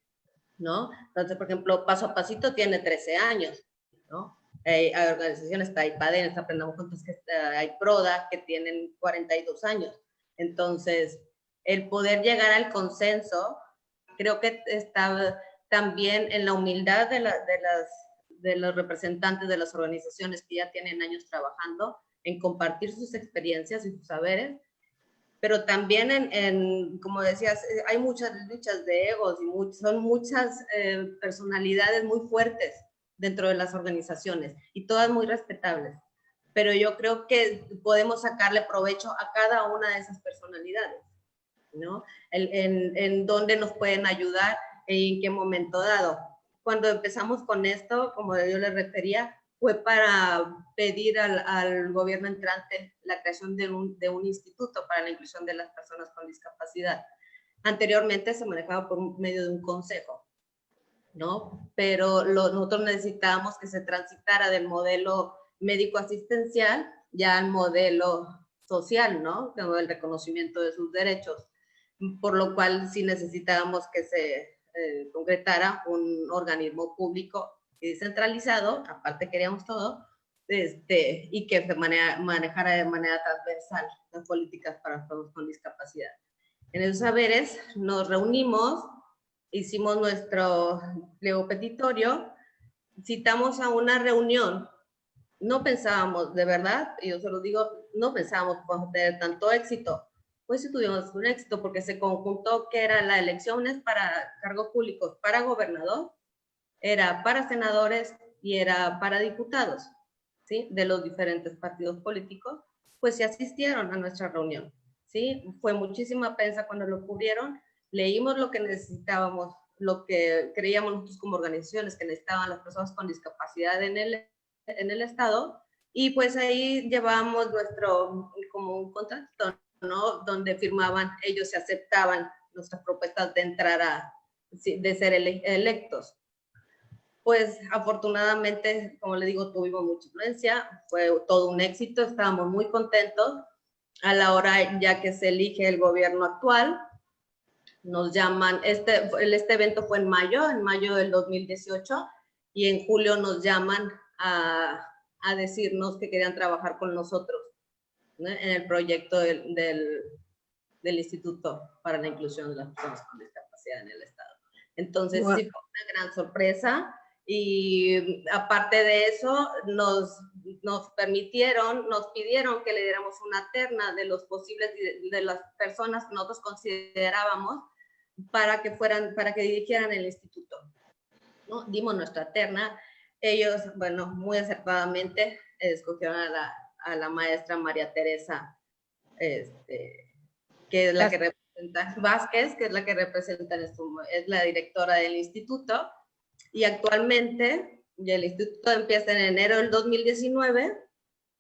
¿no? Entonces, por ejemplo, Paso a Pasito tiene 13 años, ¿no? Hay organizaciones, está IPADEN, está Aprendamos Juntos, que hay PRODA, que tienen 42 años. Entonces, el poder llegar al consenso, creo que está también en la humildad de los representantes de las organizaciones que ya tienen años trabajando, en compartir sus experiencias y sus saberes, pero también como decías, hay muchas luchas de egos y son muchas personalidades muy fuertes dentro de las organizaciones y todas muy respetables. Pero yo creo que podemos sacarle provecho a cada una de esas personalidades, ¿no? En dónde nos pueden ayudar y en qué momento dado. Cuando empezamos con esto, como yo les refería, fue para pedir al gobierno entrante la creación de un instituto para la inclusión de las personas con discapacidad. Anteriormente se manejaba por medio de un consejo, ¿no? Pero nosotros necesitábamos que se transitara del modelo médico-asistencial ya al modelo social, ¿no? Como el reconocimiento de sus derechos, por lo cual sí necesitábamos que se concretara un organismo público y descentralizado, aparte queríamos todo, y que se manejara de manera transversal las políticas para personas con discapacidad. En esos saberes nos reunimos, hicimos nuestro pliego petitorio, citamos a una reunión. No pensábamos, de verdad, y yo se lo digo, no pensábamos tener tanto éxito. Pues sí tuvimos un éxito porque se conjuntó que eran las elecciones para cargos públicos, para gobernador, era para senadores y era para diputados, ¿sí? De los diferentes partidos políticos, pues se asistieron a nuestra reunión, ¿sí? Fue muchísima prensa cuando lo cubrieron, leímos lo que necesitábamos, lo que creíamos nosotros como organizaciones que necesitaban las personas con discapacidad en el Estado, y pues ahí llevábamos como un contrato, ¿no? Donde firmaban, ellos se aceptaban nuestras propuestas de entrar de ser electos. Pues afortunadamente, como le digo, tuvimos mucha influencia, fue todo un éxito, estábamos muy contentos. A la hora ya que se elige el gobierno actual, nos llaman, este evento fue en mayo del 2018, y en julio nos llaman a decirnos que querían trabajar con nosotros, ¿no? En el proyecto del del Instituto para la Inclusión de las Personas con Discapacidad en el Estado. Entonces, Wow. sí fue una gran sorpresa y aparte de eso, nos pidieron que le diéramos una terna de los posibles, de las personas que nosotros considerábamos para que dirigieran el instituto, ¿no? Dimos nuestra terna. Ellos, bueno, muy acertadamente escogieron a la maestra María Teresa, que es la que representa, Vázquez, que es la que representa, es la directora del instituto, y actualmente el instituto empieza en enero del 2019,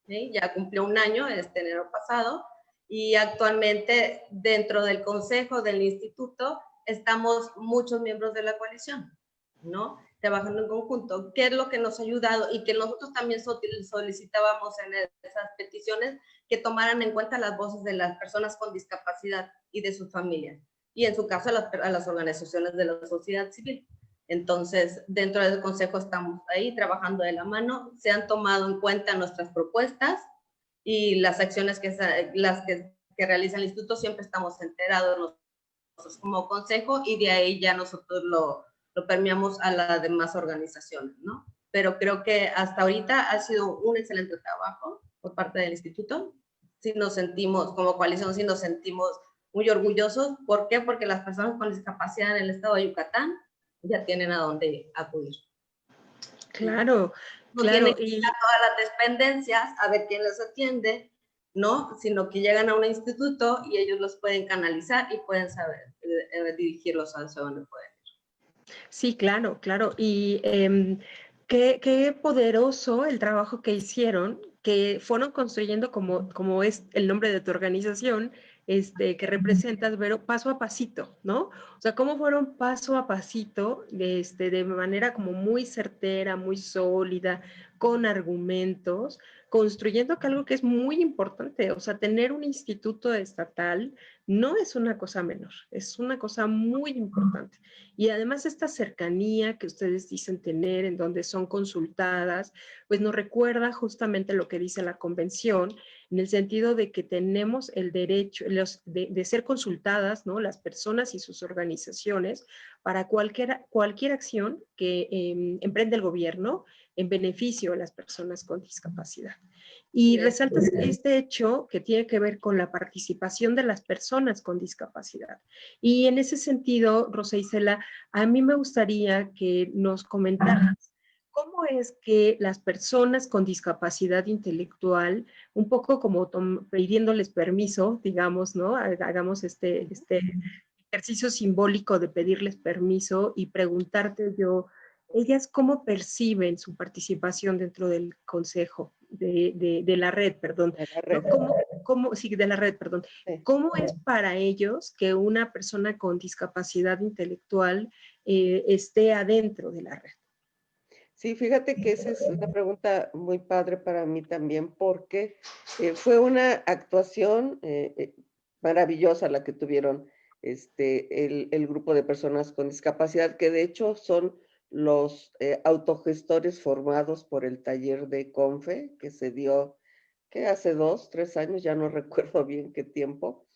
¿sí? Ya cumplió un año, enero pasado, y actualmente dentro del consejo del instituto estamos muchos miembros de la coalición, ¿no? Trabajando en conjunto. ¿Qué es lo que nos ha ayudado? Y que nosotros también solicitábamos en esas peticiones que tomaran en cuenta las voces de las personas con discapacidad y de sus familias. Y en su caso a las organizaciones de la sociedad civil. Entonces, dentro del consejo estamos ahí trabajando de la mano. Se han tomado en cuenta nuestras propuestas y las acciones que realiza el instituto siempre estamos enterados nosotros como consejo y de ahí ya nosotros lo permeamos a las demás organizaciones, ¿no? Pero creo que hasta ahorita ha sido un excelente trabajo por parte del instituto. Sí nos sentimos, como coalición, sí nos sentimos muy orgullosos. ¿Por qué? Porque las personas con discapacidad en el estado de Yucatán ya tienen a dónde acudir. Claro, No claro. tienen que ir a todas las dependencias a ver quién les atiende, ¿no? Sino que llegan a un instituto y ellos los pueden canalizar y pueden saber dirigirlos hacia donde pueden. Sí, claro, claro. Y qué poderoso el trabajo que hicieron, que fueron construyendo como es el nombre de tu organización, que representas, Vero, paso a pasito, ¿no? O sea, cómo fueron paso a pasito, de manera como muy certera, muy sólida, con argumentos, construyendo que algo que es muy importante, o sea, tener un instituto estatal no es una cosa menor, es una cosa muy importante. Y además esta cercanía que ustedes dicen tener, en donde son consultadas, pues nos recuerda justamente lo que dice la convención, en el sentido de que tenemos el derecho de ser consultadas, ¿no? Las personas y sus organizaciones para cualquier acción que emprende el gobierno en beneficio a las personas con discapacidad. Y resaltas este hecho que tiene que ver con la participación de las personas con discapacidad. Y en ese sentido, Rosa Isela, a mí me gustaría que nos comentaras cómo es que las personas con discapacidad intelectual, un poco como pidiéndoles permiso, digamos, ¿no? Hagamos este ejercicio simbólico de pedirles permiso y preguntarte yo, ellas cómo perciben su participación dentro del consejo, de la red, perdón. De la red. Sí, de la red, perdón. Sí. ¿Cómo es para ellos que una persona con discapacidad intelectual esté adentro de la red? Sí, fíjate que esa es una pregunta muy padre para mí también, porque fue una actuación maravillosa la que tuvieron el grupo de personas con discapacidad, que de hecho son los autogestores formados por el taller de CONFE, que se dio, que hace 2, 3 años, ya no recuerdo bien qué tiempo.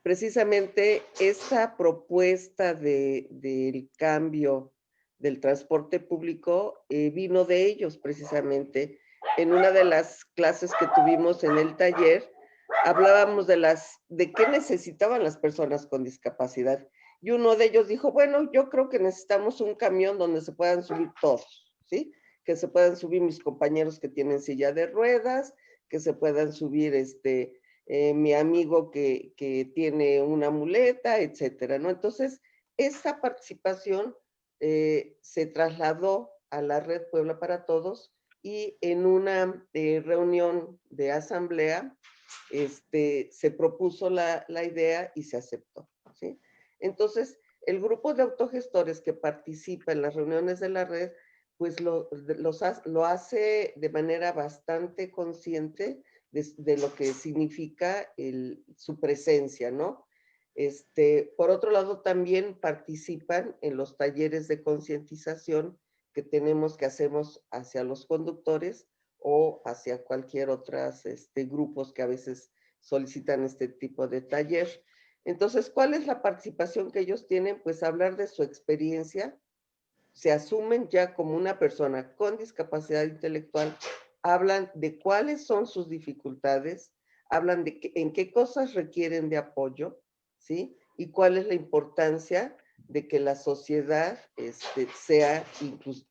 Precisamente esta propuesta del cambio del transporte público vino de ellos precisamente. En una de las clases que tuvimos en el taller, hablábamos de qué necesitaban las personas con discapacidad. Y uno de ellos dijo, bueno, yo creo que necesitamos un camión donde se puedan subir todos, ¿sí? Que se puedan subir mis compañeros que tienen silla de ruedas, que se puedan subir mi amigo que tiene una muleta, etcétera, ¿no? Entonces, esa participación se trasladó a la Red Puebla para Todos y en una reunión de asamblea se propuso la idea y se aceptó, ¿sí? Entonces, el grupo de autogestores que participa en las reuniones de la red, pues lo hace de manera bastante consciente de lo que significa su presencia, ¿no? Por otro lado, también participan en los talleres de concientización que tenemos, que hacemos hacia los conductores o hacia cualquier otros grupos que a veces solicitan este tipo de taller. Entonces, ¿cuál es la participación que ellos tienen? Pues hablar de su experiencia, se asumen ya como una persona con discapacidad intelectual, hablan de cuáles son sus dificultades, hablan de en qué cosas requieren de apoyo, ¿sí? Y cuál es la importancia de que la sociedad sea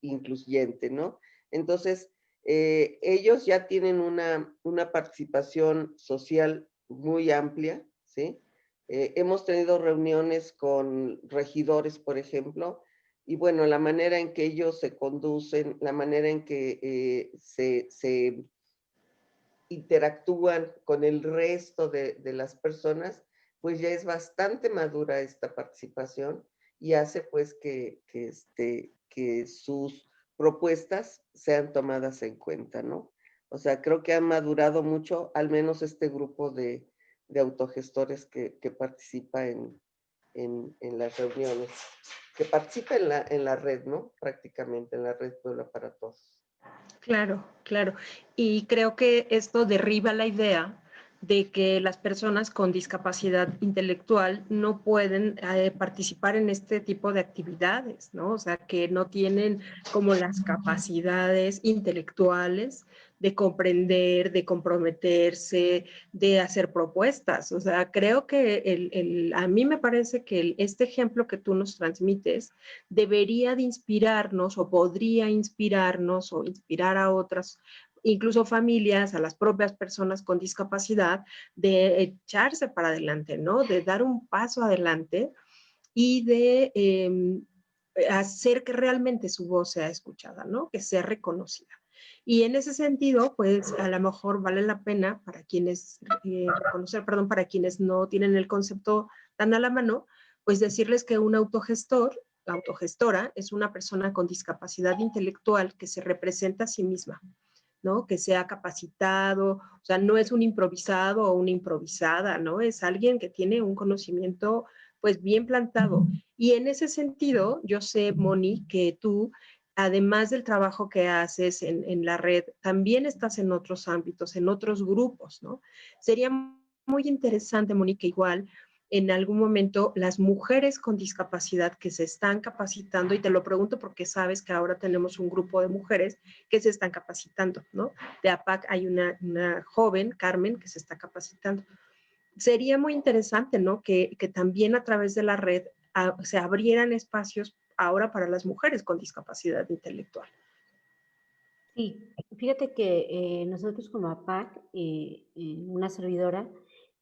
incluyente, ¿no? Entonces, ellos ya tienen una participación social muy amplia, ¿sí? Hemos tenido reuniones con regidores, por ejemplo, y bueno, la manera en que ellos se conducen, la manera en que se interactúan con el resto de las personas, pues ya es bastante madura esta participación y hace pues que sus propuestas sean tomadas en cuenta, ¿no? O sea, creo que han madurado mucho, al menos este grupo de autogestores que participa en las reuniones, que participa en la red, ¿no? Prácticamente en la red Puebla para Todos. Claro, claro. Y creo que esto derriba la idea de que las personas con discapacidad intelectual no pueden participar en este tipo de actividades, ¿no? O sea, que no tienen como las capacidades intelectuales de comprender, de comprometerse, de hacer propuestas. O sea, creo que a mí me parece que este ejemplo que tú nos transmites debería de inspirarnos o podría inspirarnos o inspirar a otras, incluso familias, a las propias personas con discapacidad, de echarse para adelante, ¿no? De dar un paso adelante y de hacer que realmente su voz sea escuchada, ¿no? Que sea reconocida. Y en ese sentido, pues a lo mejor vale la pena para quienes, para quienes no tienen el concepto tan a la mano, pues decirles que un autogestora es una persona con discapacidad intelectual que se representa a sí misma, ¿no? Que se ha capacitado, o sea, no es un improvisado o una improvisada, ¿no? Es alguien que tiene un conocimiento pues bien plantado. Y en ese sentido, yo sé, Moni, que tú, además del trabajo que haces en la red, también estás en otros ámbitos, en otros grupos, ¿no? Sería muy interesante, Moni, que igual en algún momento las mujeres con discapacidad que se están capacitando, y te lo pregunto porque sabes que ahora tenemos un grupo de mujeres que se están capacitando, ¿no? De APAC hay una joven, Carmen, que se está capacitando. Sería muy interesante, ¿no? Que también a través de la red se abrieran espacios ahora para las mujeres con discapacidad intelectual. Sí, fíjate que nosotros como APAC, una servidora,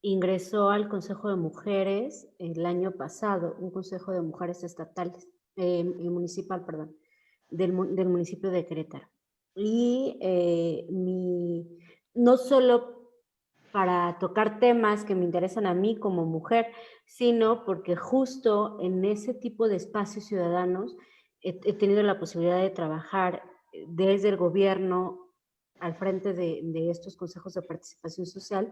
ingresó al Consejo de Mujeres el año pasado, un Consejo de Mujeres estatales, municipal, perdón, del municipio de Querétaro. Y no solo para tocar temas que me interesan a mí como mujer, sino porque justo en ese tipo de espacios ciudadanos he tenido la posibilidad de trabajar desde el gobierno al frente de estos consejos de participación social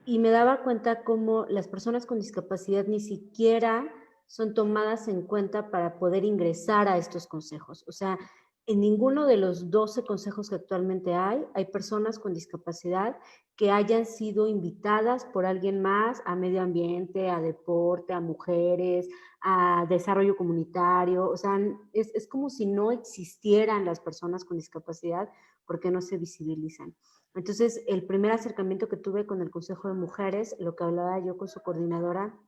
y me daba cuenta cómo las personas con discapacidad ni siquiera son tomadas en cuenta para poder ingresar a estos consejos. O sea, en ninguno de los 12 consejos que actualmente hay personas con discapacidad que hayan sido invitadas por alguien más a medio ambiente, a deporte, a mujeres, a desarrollo comunitario. O sea, es como si no existieran las personas con discapacidad porque no se visibilizan. Entonces, el primer acercamiento que tuve con el Consejo de Mujeres, lo que hablaba yo con su coordinadora,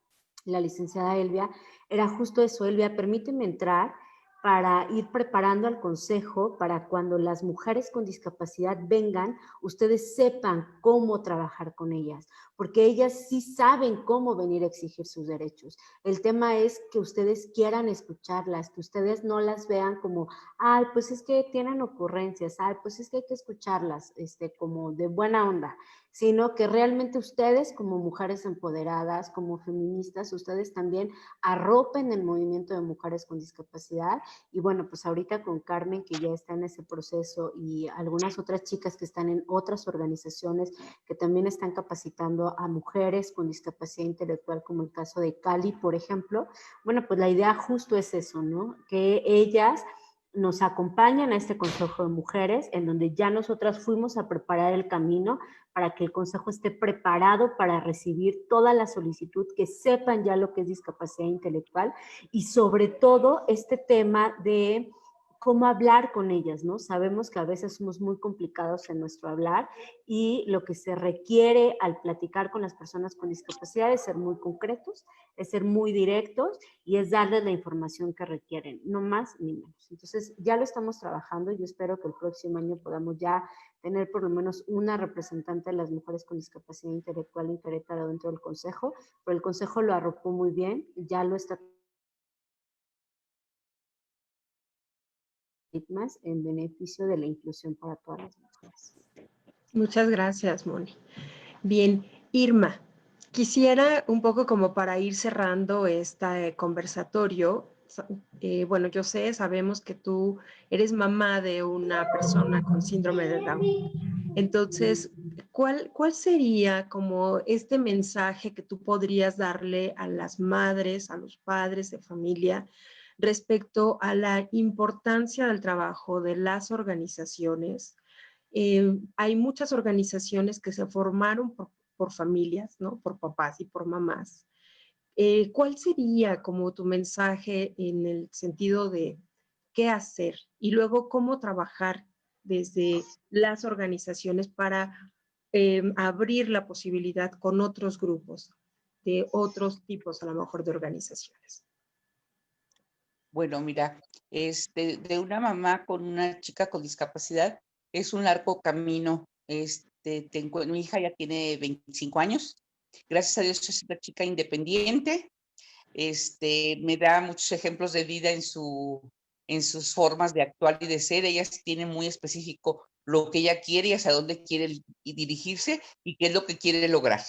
la licenciada Elvia, era justo eso: Elvia, permíteme entrar para ir preparando al consejo para cuando las mujeres con discapacidad vengan, ustedes sepan cómo trabajar con ellas, porque ellas sí saben cómo venir a exigir sus derechos. El tema es que ustedes quieran escucharlas, que ustedes no las vean como, ay, pues es que tienen ocurrencias, ay, pues es que hay que escucharlas, como de buena onda, sino que realmente ustedes como mujeres empoderadas, como feministas, ustedes también arropen el movimiento de mujeres con discapacidad. Y bueno, pues ahorita con Carmen, que ya está en ese proceso, y algunas otras chicas que están en otras organizaciones que también están capacitando a mujeres con discapacidad intelectual, como el caso de Cali, por ejemplo. Bueno, pues la idea justo es eso, ¿no? Que ellas nos acompañan a este Consejo de Mujeres, en donde ya nosotras fuimos a preparar el camino para que el Consejo esté preparado para recibir toda la solicitud, que sepan ya lo que es discapacidad intelectual y sobre todo este tema de cómo hablar con ellas, ¿no? Sabemos que a veces somos muy complicados en nuestro hablar y lo que se requiere al platicar con las personas con discapacidad es ser muy concretos, es ser muy directos y es darles la información que requieren, no más ni menos. Entonces, ya lo estamos trabajando y yo espero que el próximo año podamos ya tener por lo menos una representante de las mujeres con discapacidad intelectual en Querétaro dentro del Consejo, pero el Consejo lo arropó muy bien, ya lo está más en beneficio de la inclusión para todas las mujeres. Muchas gracias, Moni. Bien, Irma, quisiera un poco como para ir cerrando este conversatorio, bueno, sabemos que tú eres mamá de una persona con síndrome de Down. Entonces, ¿cuál sería como este mensaje que tú podrías darle a las madres, a los padres de familia respecto a la importancia del trabajo de las organizaciones? Hay muchas organizaciones que se formaron por familias, ¿no? Por papás y por mamás. ¿Cuál sería como tu mensaje en el sentido de qué hacer y luego cómo trabajar desde las organizaciones para abrir la posibilidad con otros grupos, de otros tipos a lo mejor de organizaciones? Bueno, mira, de una mamá con una chica con discapacidad es un largo camino. Mi hija ya tiene 25 años. Gracias a Dios es una chica independiente. Me da muchos ejemplos de vida en sus formas de actuar y de ser. Ella tiene muy específico lo que ella quiere y hacia dónde quiere dirigirse y qué es lo que quiere lograr.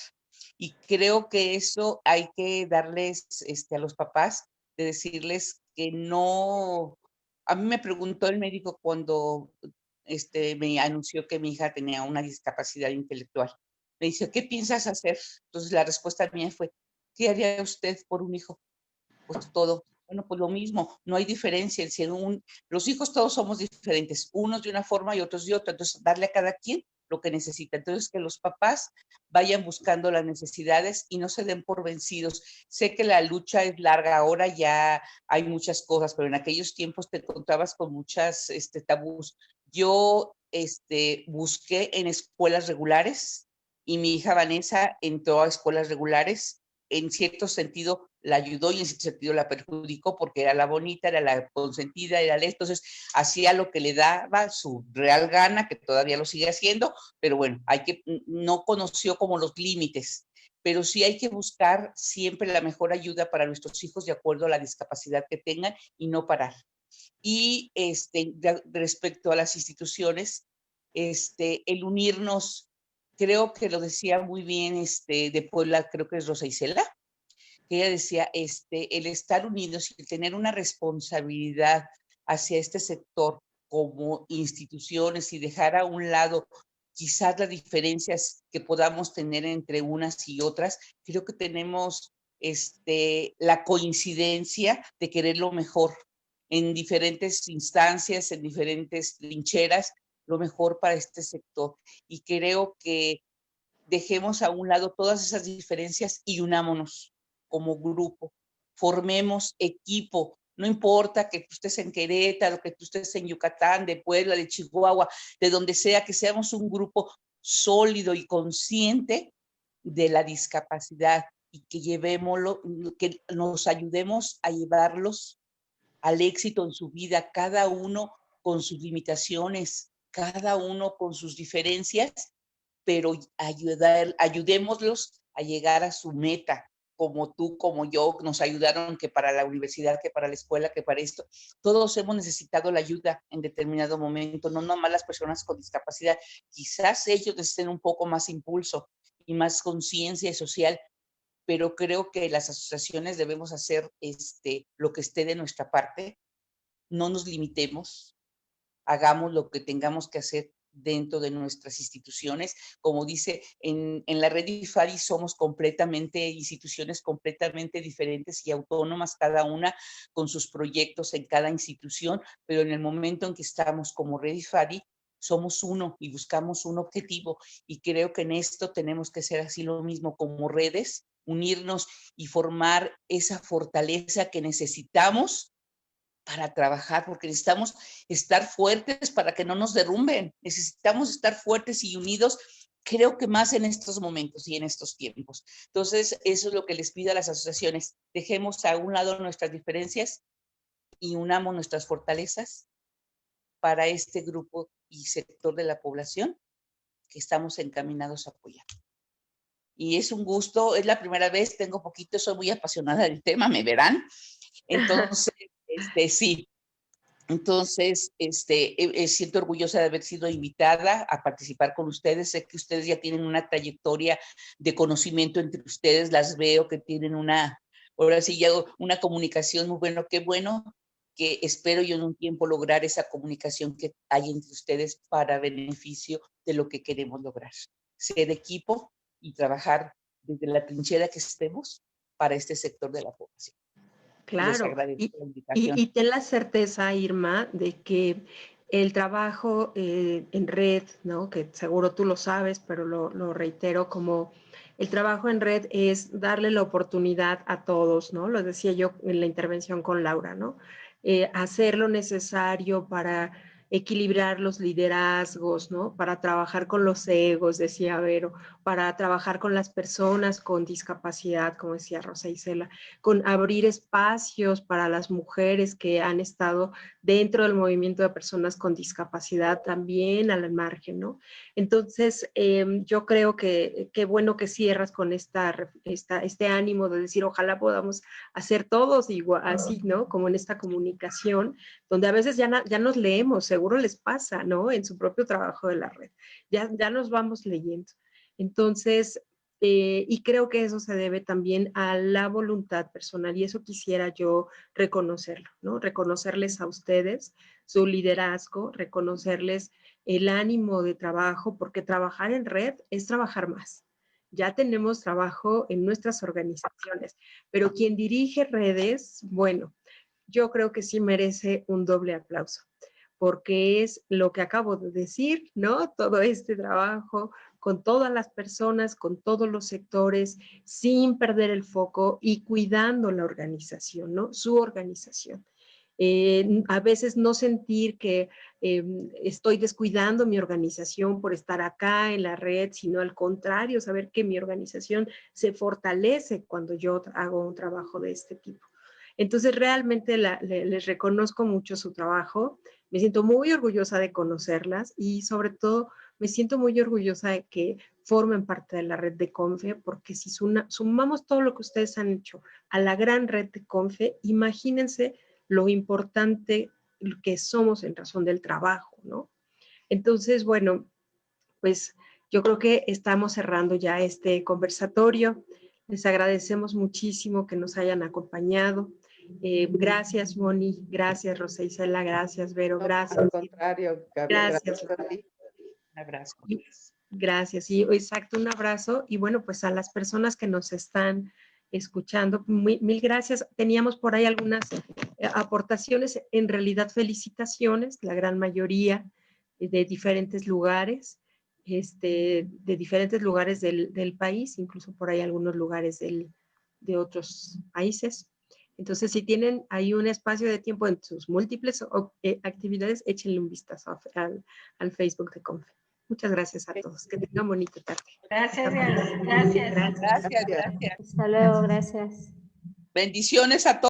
Y creo que eso hay que darles a los papás, de decirles que no. A mí me preguntó el médico cuando me anunció que mi hija tenía una discapacidad intelectual. Me dice, ¿qué piensas hacer? Entonces la respuesta mía fue, ¿qué haría usted por un hijo? Pues todo. Bueno, pues lo mismo, no hay diferencia. Los hijos todos somos diferentes, unos de una forma y otros de otra. Entonces, darle a cada quien lo que necesita. Entonces, que los papás vayan buscando las necesidades y no se den por vencidos. Sé que la lucha es larga, ahora ya hay muchas cosas, pero en aquellos tiempos te encontrabas con muchas tabús. Yo busqué en escuelas regulares y mi hija Vanessa entró a escuelas regulares. En cierto sentido la ayudó y en cierto sentido la perjudicó porque era la bonita, era la consentida, entonces hacía lo que le daba su real gana, que todavía lo sigue haciendo, pero bueno, no conoció como los límites, pero sí hay que buscar siempre la mejor ayuda para nuestros hijos de acuerdo a la discapacidad que tengan y no parar. Y respecto a las instituciones, el unirnos, creo que lo decía muy bien de Puebla, creo que es Rosa Isela, que ella decía, el estar unidos y el tener una responsabilidad hacia este sector como instituciones y dejar a un lado quizás las diferencias que podamos tener entre unas y otras, creo que tenemos la coincidencia de querer lo mejor en diferentes instancias, en diferentes trincheras, lo mejor para este sector. Y creo que dejemos a un lado todas esas diferencias y unámonos como grupo, formemos equipo. No importa que tú estés en Querétaro, que tú estés en Yucatán, de Puebla, de Chihuahua, de donde sea, que seamos un grupo sólido y consciente de la discapacidad y que que nos ayudemos a llevarlos al éxito en su vida, cada uno con sus limitaciones, cada uno con sus diferencias, pero ayudémoslos a llegar a su meta, como tú, como yo, nos ayudaron que para la universidad, que para la escuela, que para esto. Todos hemos necesitado la ayuda en determinado momento, no nomás las personas con discapacidad. Quizás ellos necesiten un poco más impulso y más conciencia social, pero creo que las asociaciones debemos hacer lo que esté de nuestra parte. No nos limitemos, hagamos lo que tengamos que hacer dentro de nuestras instituciones. Como dice, en la red IFARI somos completamente instituciones completamente diferentes y autónomas, cada una con sus proyectos en cada institución, pero en el momento en que estamos como red IFARI, somos uno y buscamos un objetivo, y creo que en esto tenemos que ser así lo mismo como redes, unirnos y formar esa fortaleza que necesitamos para trabajar, porque necesitamos estar fuertes para que no nos derrumben. Necesitamos estar fuertes y unidos, creo que más en estos momentos y en estos tiempos. Entonces, eso es lo que les pido a las asociaciones. Dejemos a un lado nuestras diferencias y unamos nuestras fortalezas para este grupo y sector de la población que estamos encaminados a apoyar. Y es un gusto, es la primera vez, tengo poquito, soy muy apasionada del tema, me verán. Entonces, sí. Entonces, siento orgullosa de haber sido invitada a participar con ustedes. Sé que ustedes ya tienen una trayectoria de conocimiento entre ustedes, las veo que tienen ahora sí, ya una comunicación muy buena. Qué bueno, que espero yo en un tiempo lograr esa comunicación que hay entre ustedes para beneficio de lo que queremos lograr. Ser equipo y trabajar desde la trinchera que estemos para este sector de la población. Claro, y ten la certeza, Irma, de que el trabajo en red, ¿no? Que seguro tú lo sabes, pero lo reitero, como el trabajo en red es darle la oportunidad a todos, ¿no? Lo decía yo en la intervención con Laura, ¿no? Hacer lo necesario para equilibrar los liderazgos, ¿no? Para trabajar con los egos, decía Vero, para trabajar con las personas con discapacidad, como decía Rosa Isela, con abrir espacios para las mujeres que han estado dentro del movimiento de personas con discapacidad, también al margen, ¿no? Entonces, yo creo que qué bueno que cierras con este ánimo de decir, ojalá podamos hacer todos igual, así, ¿no? Como en esta comunicación, donde a veces ya nos leemos, seguro les pasa, ¿no? En su propio trabajo de la red, ya nos vamos leyendo. Entonces, y creo que eso se debe también a la voluntad personal, y eso quisiera yo reconocerlo, ¿no? Reconocerles a ustedes su liderazgo, reconocerles el ánimo de trabajo, porque trabajar en red es trabajar más. Ya tenemos trabajo en nuestras organizaciones, pero quien dirige redes, bueno, yo creo que sí merece un doble aplauso, porque es lo que acabo de decir, ¿no? Todo este trabajo con todas las personas, con todos los sectores, sin perder el foco y cuidando la organización, ¿no? Su organización. A veces no sentir que estoy descuidando mi organización por estar acá en la red, sino al contrario, saber que mi organización se fortalece cuando yo hago un trabajo de este tipo. Entonces, realmente les reconozco mucho su trabajo, me siento muy orgullosa de conocerlas y sobre todo me siento muy orgullosa de que formen parte de la red de CONFE, porque si sumamos todo lo que ustedes han hecho a la gran red de CONFE, imagínense lo importante que somos en razón del trabajo, ¿no? Entonces, bueno, pues yo creo que estamos cerrando ya este conversatorio. Les agradecemos muchísimo que nos hayan acompañado. Gracias, Moni, gracias, Rosa Isela, gracias, Vero, gracias. Al contrario, Gaby, gracias a ti. Un abrazo. Gracias, y exacto, un abrazo. Y bueno, pues a las personas que nos están escuchando, mil gracias. Teníamos por ahí algunas aportaciones, en realidad felicitaciones, la gran mayoría de diferentes lugares, de diferentes lugares del país, incluso por ahí algunos lugares de otros países. Entonces, si tienen ahí un espacio de tiempo en sus múltiples actividades, échenle un vistazo al Facebook de CONFE. Muchas gracias a todos. Que tengan bonita tarde. Gracias. Gracias. Hasta luego, gracias. Bendiciones a todos.